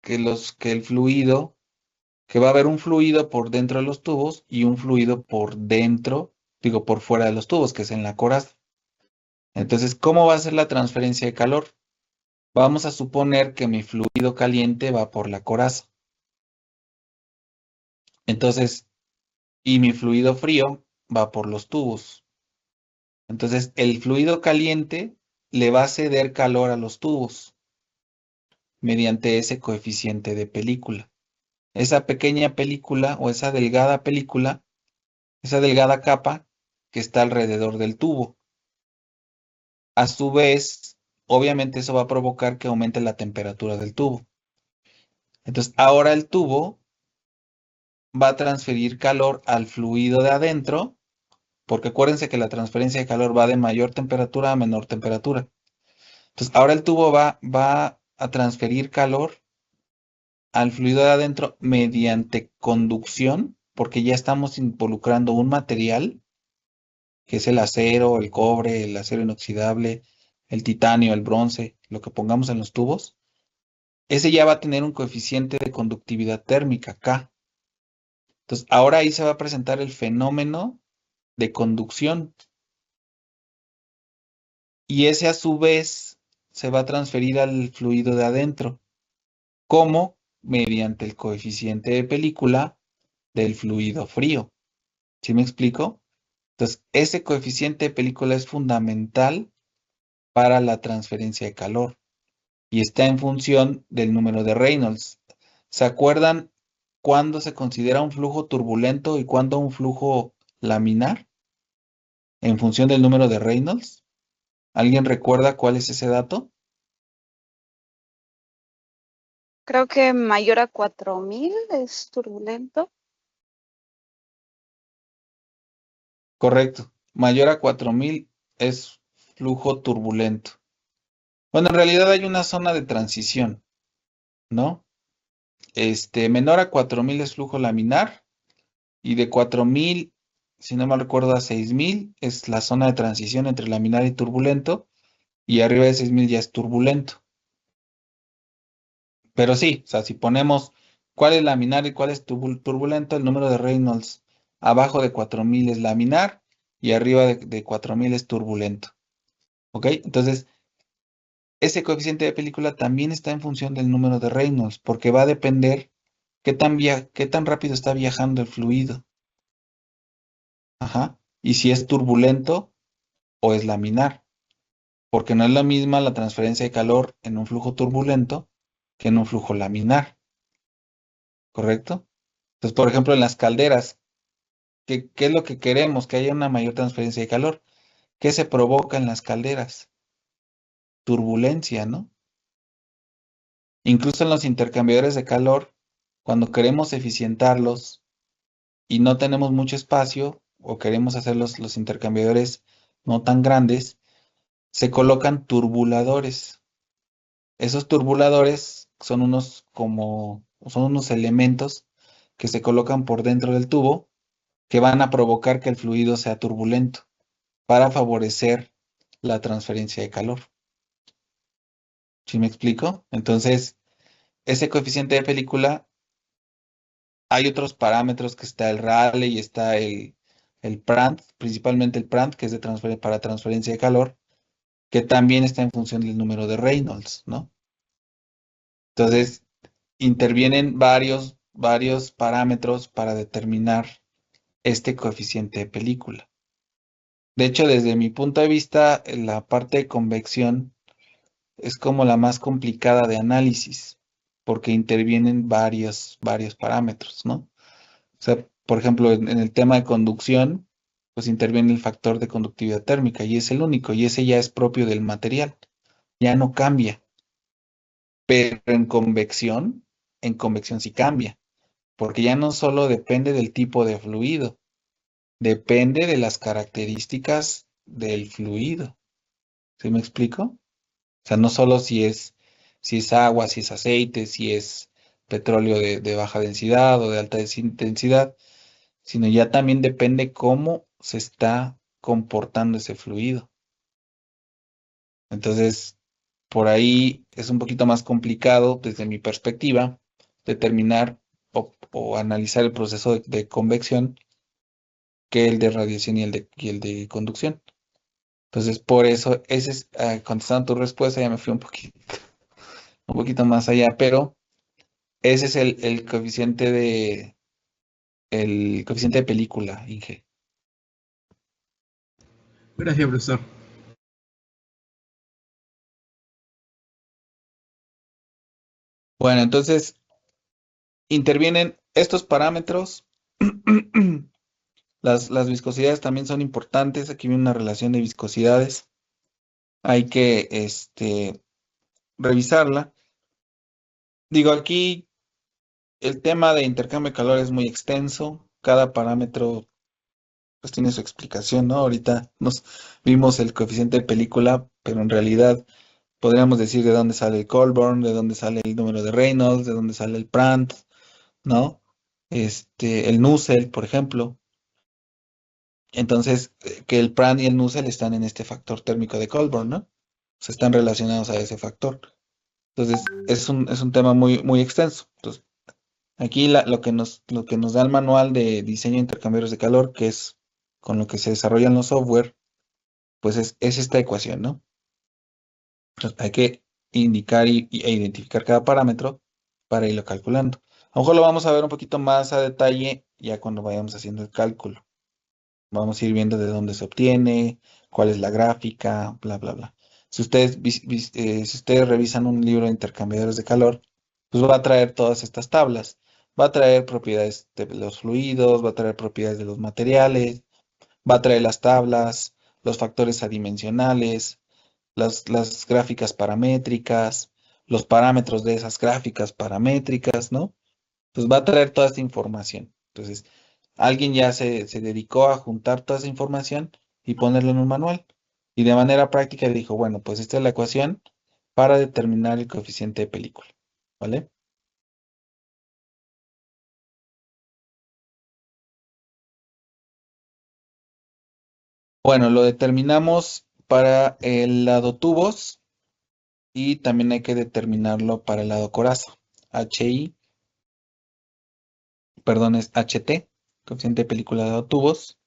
el fluido, que va a haber un fluido por dentro de los tubos y un fluido por dentro, digo, por fuera de los tubos, que es en la coraza? Entonces, ¿cómo va a ser la transferencia de calor? Vamos a suponer que mi fluido caliente va por la coraza. Entonces, y mi fluido frío va por los tubos. Entonces, el fluido caliente le va a ceder calor a los tubos mediante ese coeficiente de película. Esa pequeña película o esa delgada película, esa delgada capa que está alrededor del tubo. A su vez, obviamente eso va a provocar que aumente la temperatura del tubo. Entonces, ahora el tubo va a transferir calor al fluido de adentro, porque acuérdense que la transferencia de calor va de mayor temperatura a menor temperatura. Entonces, ahora el tubo va a transferir calor al fluido de adentro mediante conducción, porque ya estamos involucrando un material, que es el acero, el cobre, el acero inoxidable, el titanio, el bronce, lo que pongamos en los tubos. Ese ya va a tener un coeficiente de conductividad térmica, K. Entonces, ahora ahí se va a presentar el fenómeno de conducción. Y ese a su vez se va a transferir al fluido de adentro. ¿Cómo? Mediante el coeficiente de película del fluido frío. ¿Sí me explico? Entonces, ese coeficiente de película es fundamental para la transferencia de calor y está en función del número de Reynolds. ¿Se acuerdan cuándo se considera un flujo turbulento y cuándo un flujo laminar? En función del número de Reynolds. ¿Alguien recuerda cuál es ese dato? Creo que mayor a 4000 es turbulento. Correcto. Mayor a 4000 es flujo turbulento. Bueno, en realidad hay una zona de transición, ¿no? Menor a 4000 es flujo laminar y de 4000, si no mal recuerdo, a 6000 es la zona de transición entre laminar y turbulento y arriba de 6000 ya es turbulento. Pero sí, o sea, si ponemos cuál es laminar y cuál es turbulento, el número de Reynolds abajo de 4000 es laminar y arriba de 4000 es turbulento. ¿Ok? Entonces, ese coeficiente de película también está en función del número de Reynolds, porque va a depender qué tan rápido está viajando el fluido. Ajá. Y si es turbulento o es laminar, porque no es la misma la transferencia de calor en un flujo turbulento que en un flujo laminar, ¿correcto? Entonces, por ejemplo, en las calderas, ¿qué es lo que queremos? Que haya una mayor transferencia de calor. ¿Qué se provoca en las calderas? Turbulencia, ¿no? Incluso en los intercambiadores de calor, cuando queremos eficientarlos y no tenemos mucho espacio o queremos hacer los intercambiadores no tan grandes, se colocan turbuladores. Esos turbuladores son unos elementos que se colocan por dentro del tubo que van a provocar que el fluido sea turbulento para favorecer la transferencia de calor. ¿Sí me explico? Entonces, ese coeficiente de película, hay otros parámetros que está el Rayleigh y está el Prandtl, principalmente el Prandtl, que es para transferencia de calor, que también está en función del número de Reynolds, ¿no? Entonces, intervienen varios parámetros para determinar este coeficiente de película. De hecho, desde mi punto de vista, la parte de convección es como la más complicada de análisis, porque intervienen varios parámetros, ¿no? O sea, por ejemplo, en el tema de conducción, pues interviene el factor de conductividad térmica y es el único, y ese ya es propio del material, ya no cambia. Pero en convección sí cambia, porque ya no solo depende del tipo de fluido, depende de las características del fluido. ¿Sí me explico? O sea, no solo si es agua, si es aceite, si es petróleo de baja densidad o de alta densidad, sino ya también depende cómo se está comportando ese fluido. Entonces, por ahí es un poquito más complicado desde mi perspectiva determinar o analizar el proceso de convección que el de radiación y el de conducción. Entonces, por eso, contestando tu respuesta, ya me fui un poquito más allá, pero ese es el coeficiente de película, Inge. Gracias, profesor. Bueno, entonces intervienen estos parámetros. Las viscosidades también son importantes. Aquí viene una relación de viscosidades. Hay que revisarla. Digo, aquí el tema de intercambio de calor es muy extenso. Cada parámetro pues tiene su explicación, ¿no? Ahorita nos vimos el coeficiente de película, pero en realidad podríamos decir de dónde sale el Colburn, de dónde sale el número de Reynolds, de dónde sale el Prandtl, ¿no? El Nusselt, por ejemplo. Entonces, que el Prandtl y el Nusselt están en este factor térmico de Colburn, ¿no? O sea, están relacionados a ese factor. Entonces, es un tema muy, muy extenso. Entonces, aquí lo que nos da el manual de diseño de intercambiadores de calor, que es con lo que se desarrollan los software, pues es esta ecuación, ¿no? Entonces, hay que indicar e identificar cada parámetro para irlo calculando. A lo mejor lo vamos a ver un poquito más a detalle ya cuando vayamos haciendo el cálculo. Vamos a ir viendo de dónde se obtiene, cuál es la gráfica, bla, bla, bla. Si ustedes revisan un libro de intercambiadores de calor, pues va a traer todas estas tablas. Va a traer propiedades de los fluidos, va a traer propiedades de los materiales, va a traer las tablas, los factores adimensionales, las gráficas paramétricas, los parámetros de esas gráficas paramétricas, ¿no? Pues va a traer toda esta información. Entonces, alguien ya se dedicó a juntar toda esa información y ponerlo en un manual. Y de manera práctica dijo, bueno, pues esta es la ecuación para determinar el coeficiente de película, ¿vale? Bueno, lo determinamos para el lado tubos y también hay que determinarlo para el lado coraza. HI, perdón, es HT, coeficiente de película de lado tubos,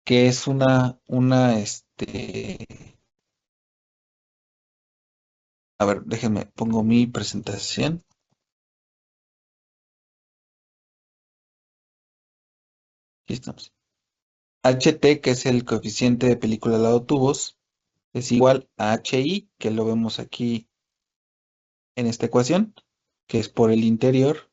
que es a ver, déjenme, pongo mi presentación. Aquí estamos. HT, que es el coeficiente de película al lado tubos, es igual a HI, que lo vemos aquí en esta ecuación, que es por el interior,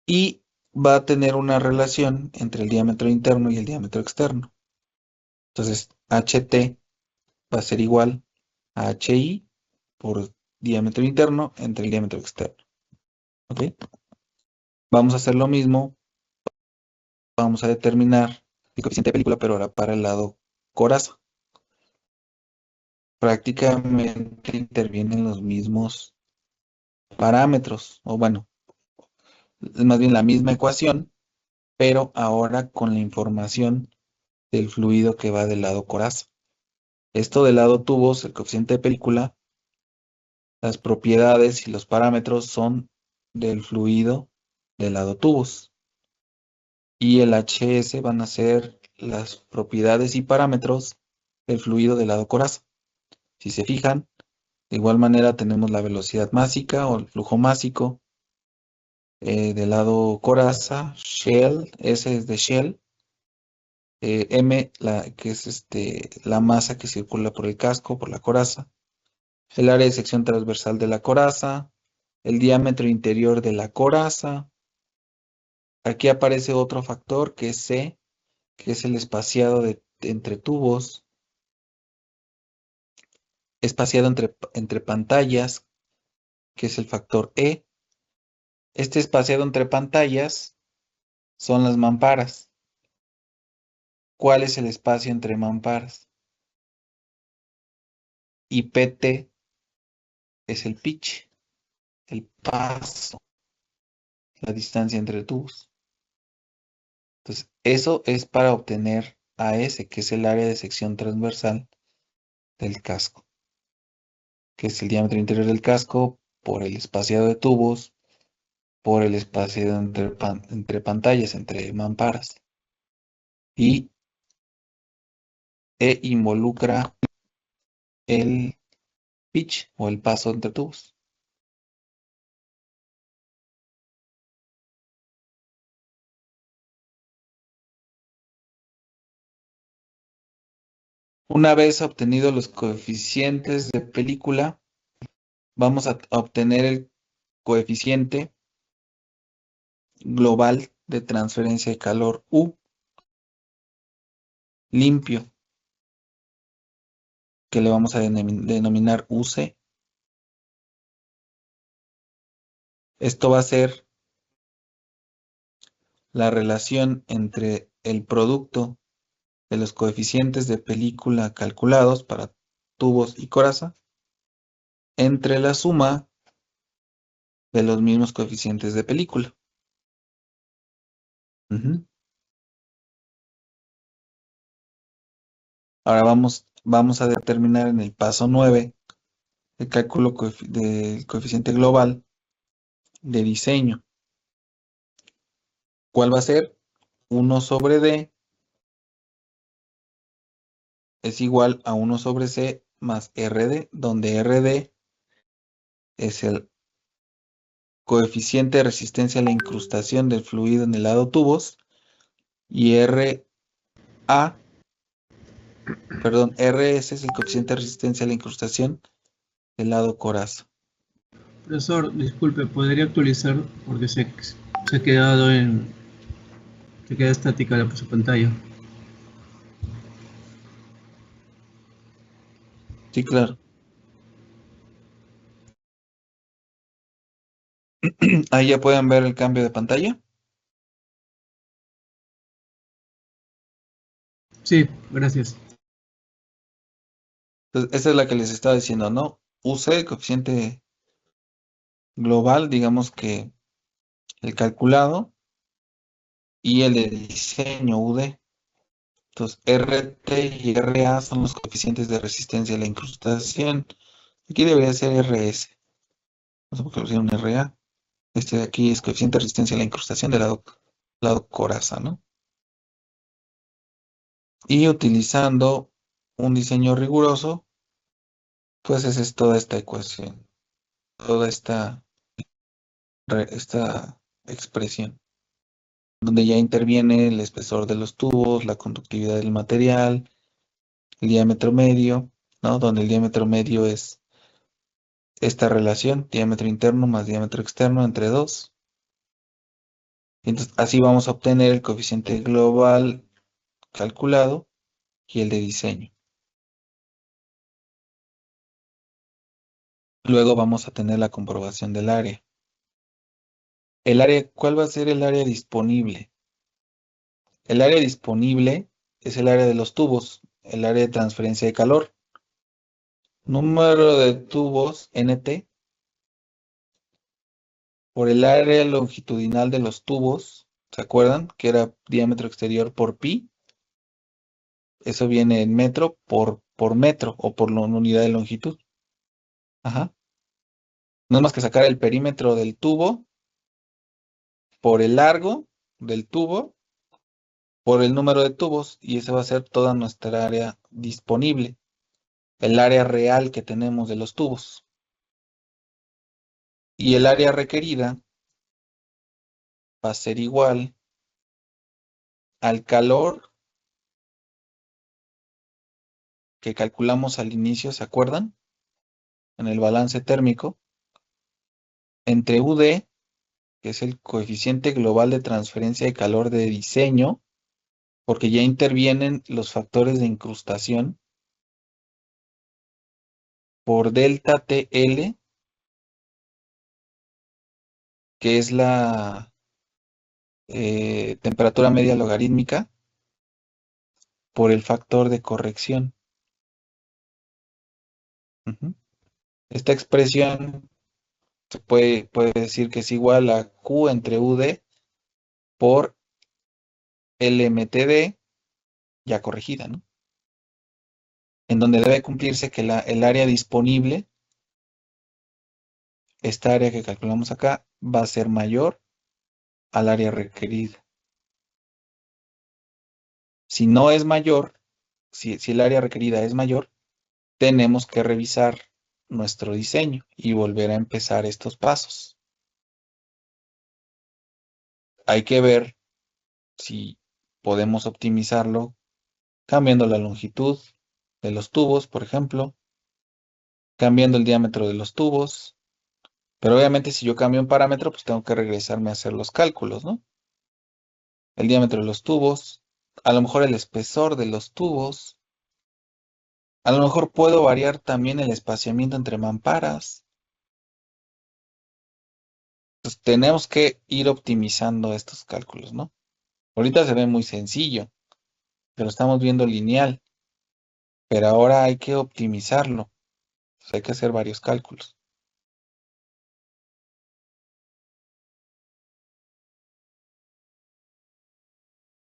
y va a tener una relación entre el diámetro interno y el diámetro externo. Entonces, HT va a ser igual a HI por diámetro interno entre el diámetro externo. ¿Ok? Vamos a hacer lo mismo. Vamos a determinar el coeficiente de película, pero ahora para el lado coraza. Prácticamente intervienen los mismos parámetros, o bueno, es más bien la misma ecuación, pero ahora con la información del fluido que va del lado coraza. Esto del lado tubos, el coeficiente de película, las propiedades y los parámetros son del fluido del lado tubos. Y el HS van a ser las propiedades y parámetros del fluido del lado coraza. Si se fijan, de igual manera tenemos la velocidad másica o el flujo másico del lado coraza, Shell, S es de Shell, M, que es la masa que circula por el casco, por la coraza, el área de sección transversal de la coraza, el diámetro interior de la coraza. Aquí aparece otro factor que es C, que es el espaciado entre tubos, espaciado entre pantallas, que es el factor E. Este espaciado entre pantallas son las mamparas. ¿Cuál es el espacio entre mamparas? Y PT es el pitch, el paso, la distancia entre tubos. Entonces, eso es para obtener AS, que es el área de sección transversal del casco, que es el diámetro interior del casco por el espaciado de tubos, por el espaciado entre pantallas, entre mamparas. Y E involucra el pitch o el paso entre tubos. Una vez obtenidos los coeficientes de película, vamos a obtener el coeficiente global de transferencia de calor U limpio, que le vamos a denominar UC. Esto va a ser la relación entre el producto de los coeficientes de película calculados para tubos y coraza entre la suma de los mismos coeficientes de película. Ahora vamos a determinar en el paso 9 el cálculo del coeficiente global de diseño. ¿Cuál va a ser? 1 sobre D es igual a 1 sobre C más RD, donde RD es el coeficiente de resistencia a la incrustación del fluido en el lado tubos y RS es el coeficiente de resistencia a la incrustación del lado coraza. Profesor, disculpe, ¿podría actualizar? Porque se ha quedado se queda estática su pantalla. Sí, claro. Ahí ya pueden ver el cambio de pantalla. Sí, gracias. Entonces, esa es la que les estaba diciendo, ¿no? UC, el coeficiente global, digamos que el calculado, y el de diseño UD. Entonces, RT y RA son los coeficientes de resistencia a la incrustación. Aquí debería ser RS. No sé por qué lo pusieron RA. Este de aquí es coeficiente de resistencia a la incrustación del lado coraza, ¿no? Y utilizando un diseño riguroso, pues esa es toda esta ecuación, toda esta expresión, donde ya interviene el espesor de los tubos, la conductividad del material, el diámetro medio, ¿no? Donde el diámetro medio es esta relación, diámetro interno más diámetro externo entre 2. Entonces, así vamos a obtener el coeficiente global calculado y el de diseño. Luego vamos a tener la comprobación del área. ¿Cuál va a ser el área disponible? El área disponible es el área de los tubos, el área de transferencia de calor. Número de tubos, NT, por el área longitudinal de los tubos, ¿se acuerdan? Que era diámetro exterior por pi. Eso viene en metro por metro o por la unidad de longitud. Ajá. No es más que sacar el perímetro del tubo por el largo del tubo por el número de tubos y esa va a ser toda nuestra área disponible, el área real que tenemos de los tubos. Y el área requerida va a ser igual al calor que calculamos al inicio, ¿se acuerdan? En el balance térmico, entre UD, que es el coeficiente global de transferencia de calor de diseño, porque ya intervienen los factores de incrustación, por delta TL, que es la temperatura media logarítmica, por el factor de corrección. Esta expresión se puede decir que es igual a Q entre UD por LMTD ya corregida, ¿no? En donde debe cumplirse que el área disponible, esta área que calculamos acá, va a ser mayor al área requerida. Si no es mayor, si el área requerida es mayor, tenemos que revisar nuestro diseño y volver a empezar estos pasos. Hay que ver si podemos optimizarlo cambiando la longitud de los tubos, por ejemplo, cambiando el diámetro de los tubos. Pero obviamente si yo cambio un parámetro, pues tengo que regresarme a hacer los cálculos, ¿no? El diámetro de los tubos, a lo mejor el espesor de los tubos, a lo mejor puedo variar también el espaciamiento entre mamparas. Pues tenemos que ir optimizando estos cálculos, ¿no? Ahorita se ve muy sencillo, pero estamos viendo lineal, pero ahora hay que optimizarlo. Pues hay que hacer varios cálculos.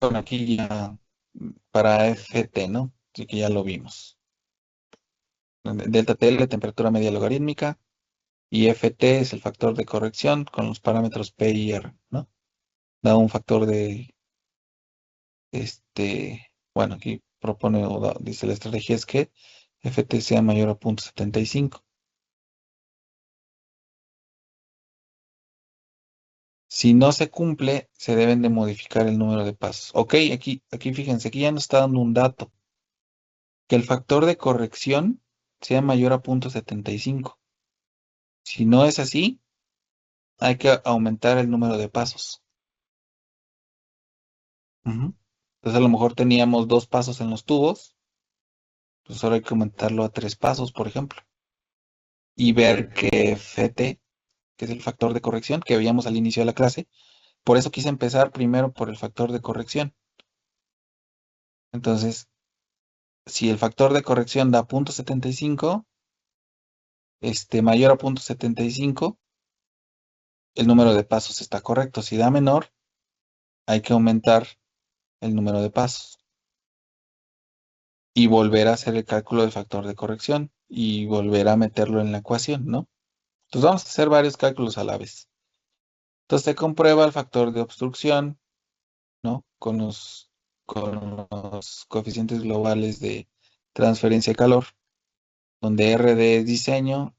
Bueno, aquí ya para FT, ¿no? Así que ya lo vimos. Delta TL, temperatura media logarítmica, y FT es el factor de corrección con los parámetros P y R, ¿no? Da un factor de, bueno, aquí propone, dice la estrategia es que FT sea mayor a 0.75. Si no se cumple, se deben de modificar el número de pasos. Ok, aquí fíjense, aquí ya nos está dando un dato. Que el factor de corrección sea mayor a 0.75. Si no es así, hay que aumentar el número de pasos. Ujú. Entonces a lo mejor teníamos 2 pasos en los tubos, pues ahora hay que aumentarlo a 3 pasos, por ejemplo. Y ver que FT, que es el factor de corrección que veíamos al inicio de la clase, por eso quise empezar primero por el factor de corrección. Entonces, si el factor de corrección da 0.75, mayor a 0.75, el número de pasos está correcto. Si da menor, hay que aumentar el número de pasos y volver a hacer el cálculo del factor de corrección y volver a meterlo en la ecuación, ¿no? Entonces vamos a hacer varios cálculos a la vez. Entonces se comprueba el factor de obstrucción, ¿no? Con los coeficientes globales de transferencia de calor, donde R de diseño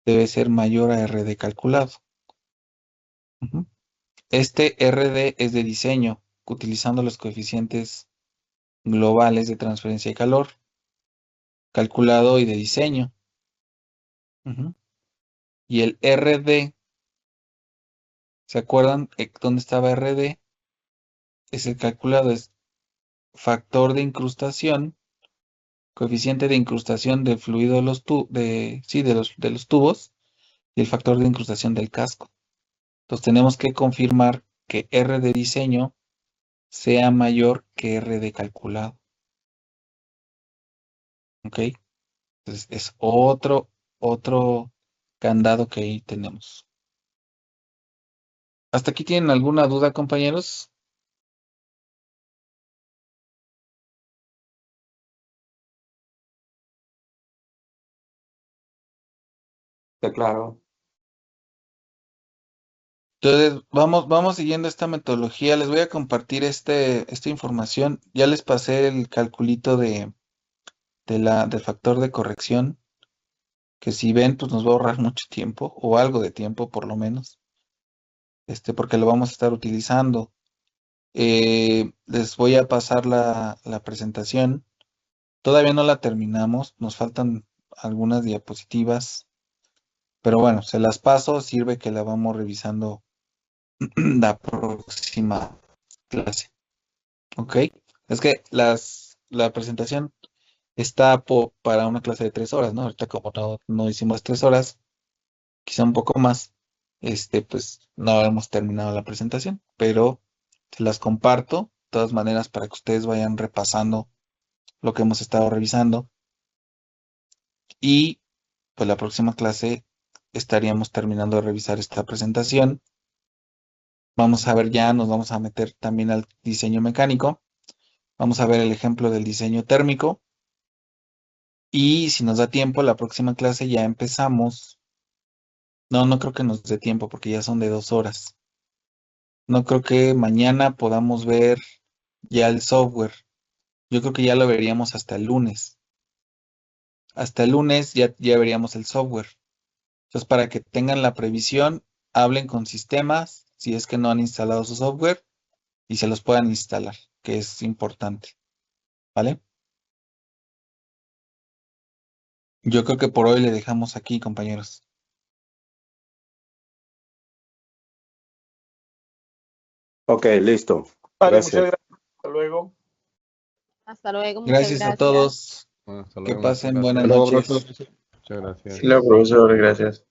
debe ser mayor a RD calculado. Ujú. Este RD es de diseño, utilizando los coeficientes globales de transferencia de calor, calculado y de diseño. Ujú. Y el RD, ¿se acuerdan dónde estaba RD? Es el calculado, es factor de incrustación, coeficiente de incrustación del fluido de los tubos y el factor de incrustación del casco. Entonces tenemos que confirmar que R de diseño sea mayor que R de calculado. ¿Ok? Entonces es otro candado que ahí tenemos. ¿Hasta aquí tienen alguna duda, compañeros? Está claro. Entonces, vamos siguiendo esta metodología. Les voy a compartir esta información. Ya les pasé el calculito del factor de corrección, que si ven, pues nos va a ahorrar mucho tiempo, o algo de tiempo por lo menos, porque lo vamos a estar utilizando. Les voy a pasar la presentación. Todavía no la terminamos, nos faltan algunas diapositivas, pero bueno, se las paso, sirve que la vamos revisando la próxima clase. ¿Ok? Es que la presentación está para una clase de 3 horas, ¿no? Ahorita como no hicimos 3 horas, quizá un poco más, pues no hemos terminado la presentación, pero se las comparto de todas maneras para que ustedes vayan repasando lo que hemos estado revisando y pues la próxima clase estaríamos terminando de revisar esta presentación. Vamos a ver ya, nos vamos a meter también al diseño mecánico. Vamos a ver el ejemplo del diseño térmico. Y si nos da tiempo, la próxima clase ya empezamos. No creo que nos dé tiempo porque ya son de 2 horas. No creo que mañana podamos ver ya el software. Yo creo que ya lo veríamos hasta el lunes. Hasta el lunes ya veríamos el software. Entonces, para que tengan la previsión, hablen con sistemas si es que no han instalado su software y se los puedan instalar, que es importante. ¿Vale? Yo creo que por hoy le dejamos aquí, compañeros. Ok, listo. Vale, Gracias. muchas gracias. Hasta luego. Hasta luego, muchas Gracias a gracias. todos. Hasta Que luego, pasen muchas buenas Hasta luego, noches. profesor. Muchas gracias. Sí, la profesora, gracias.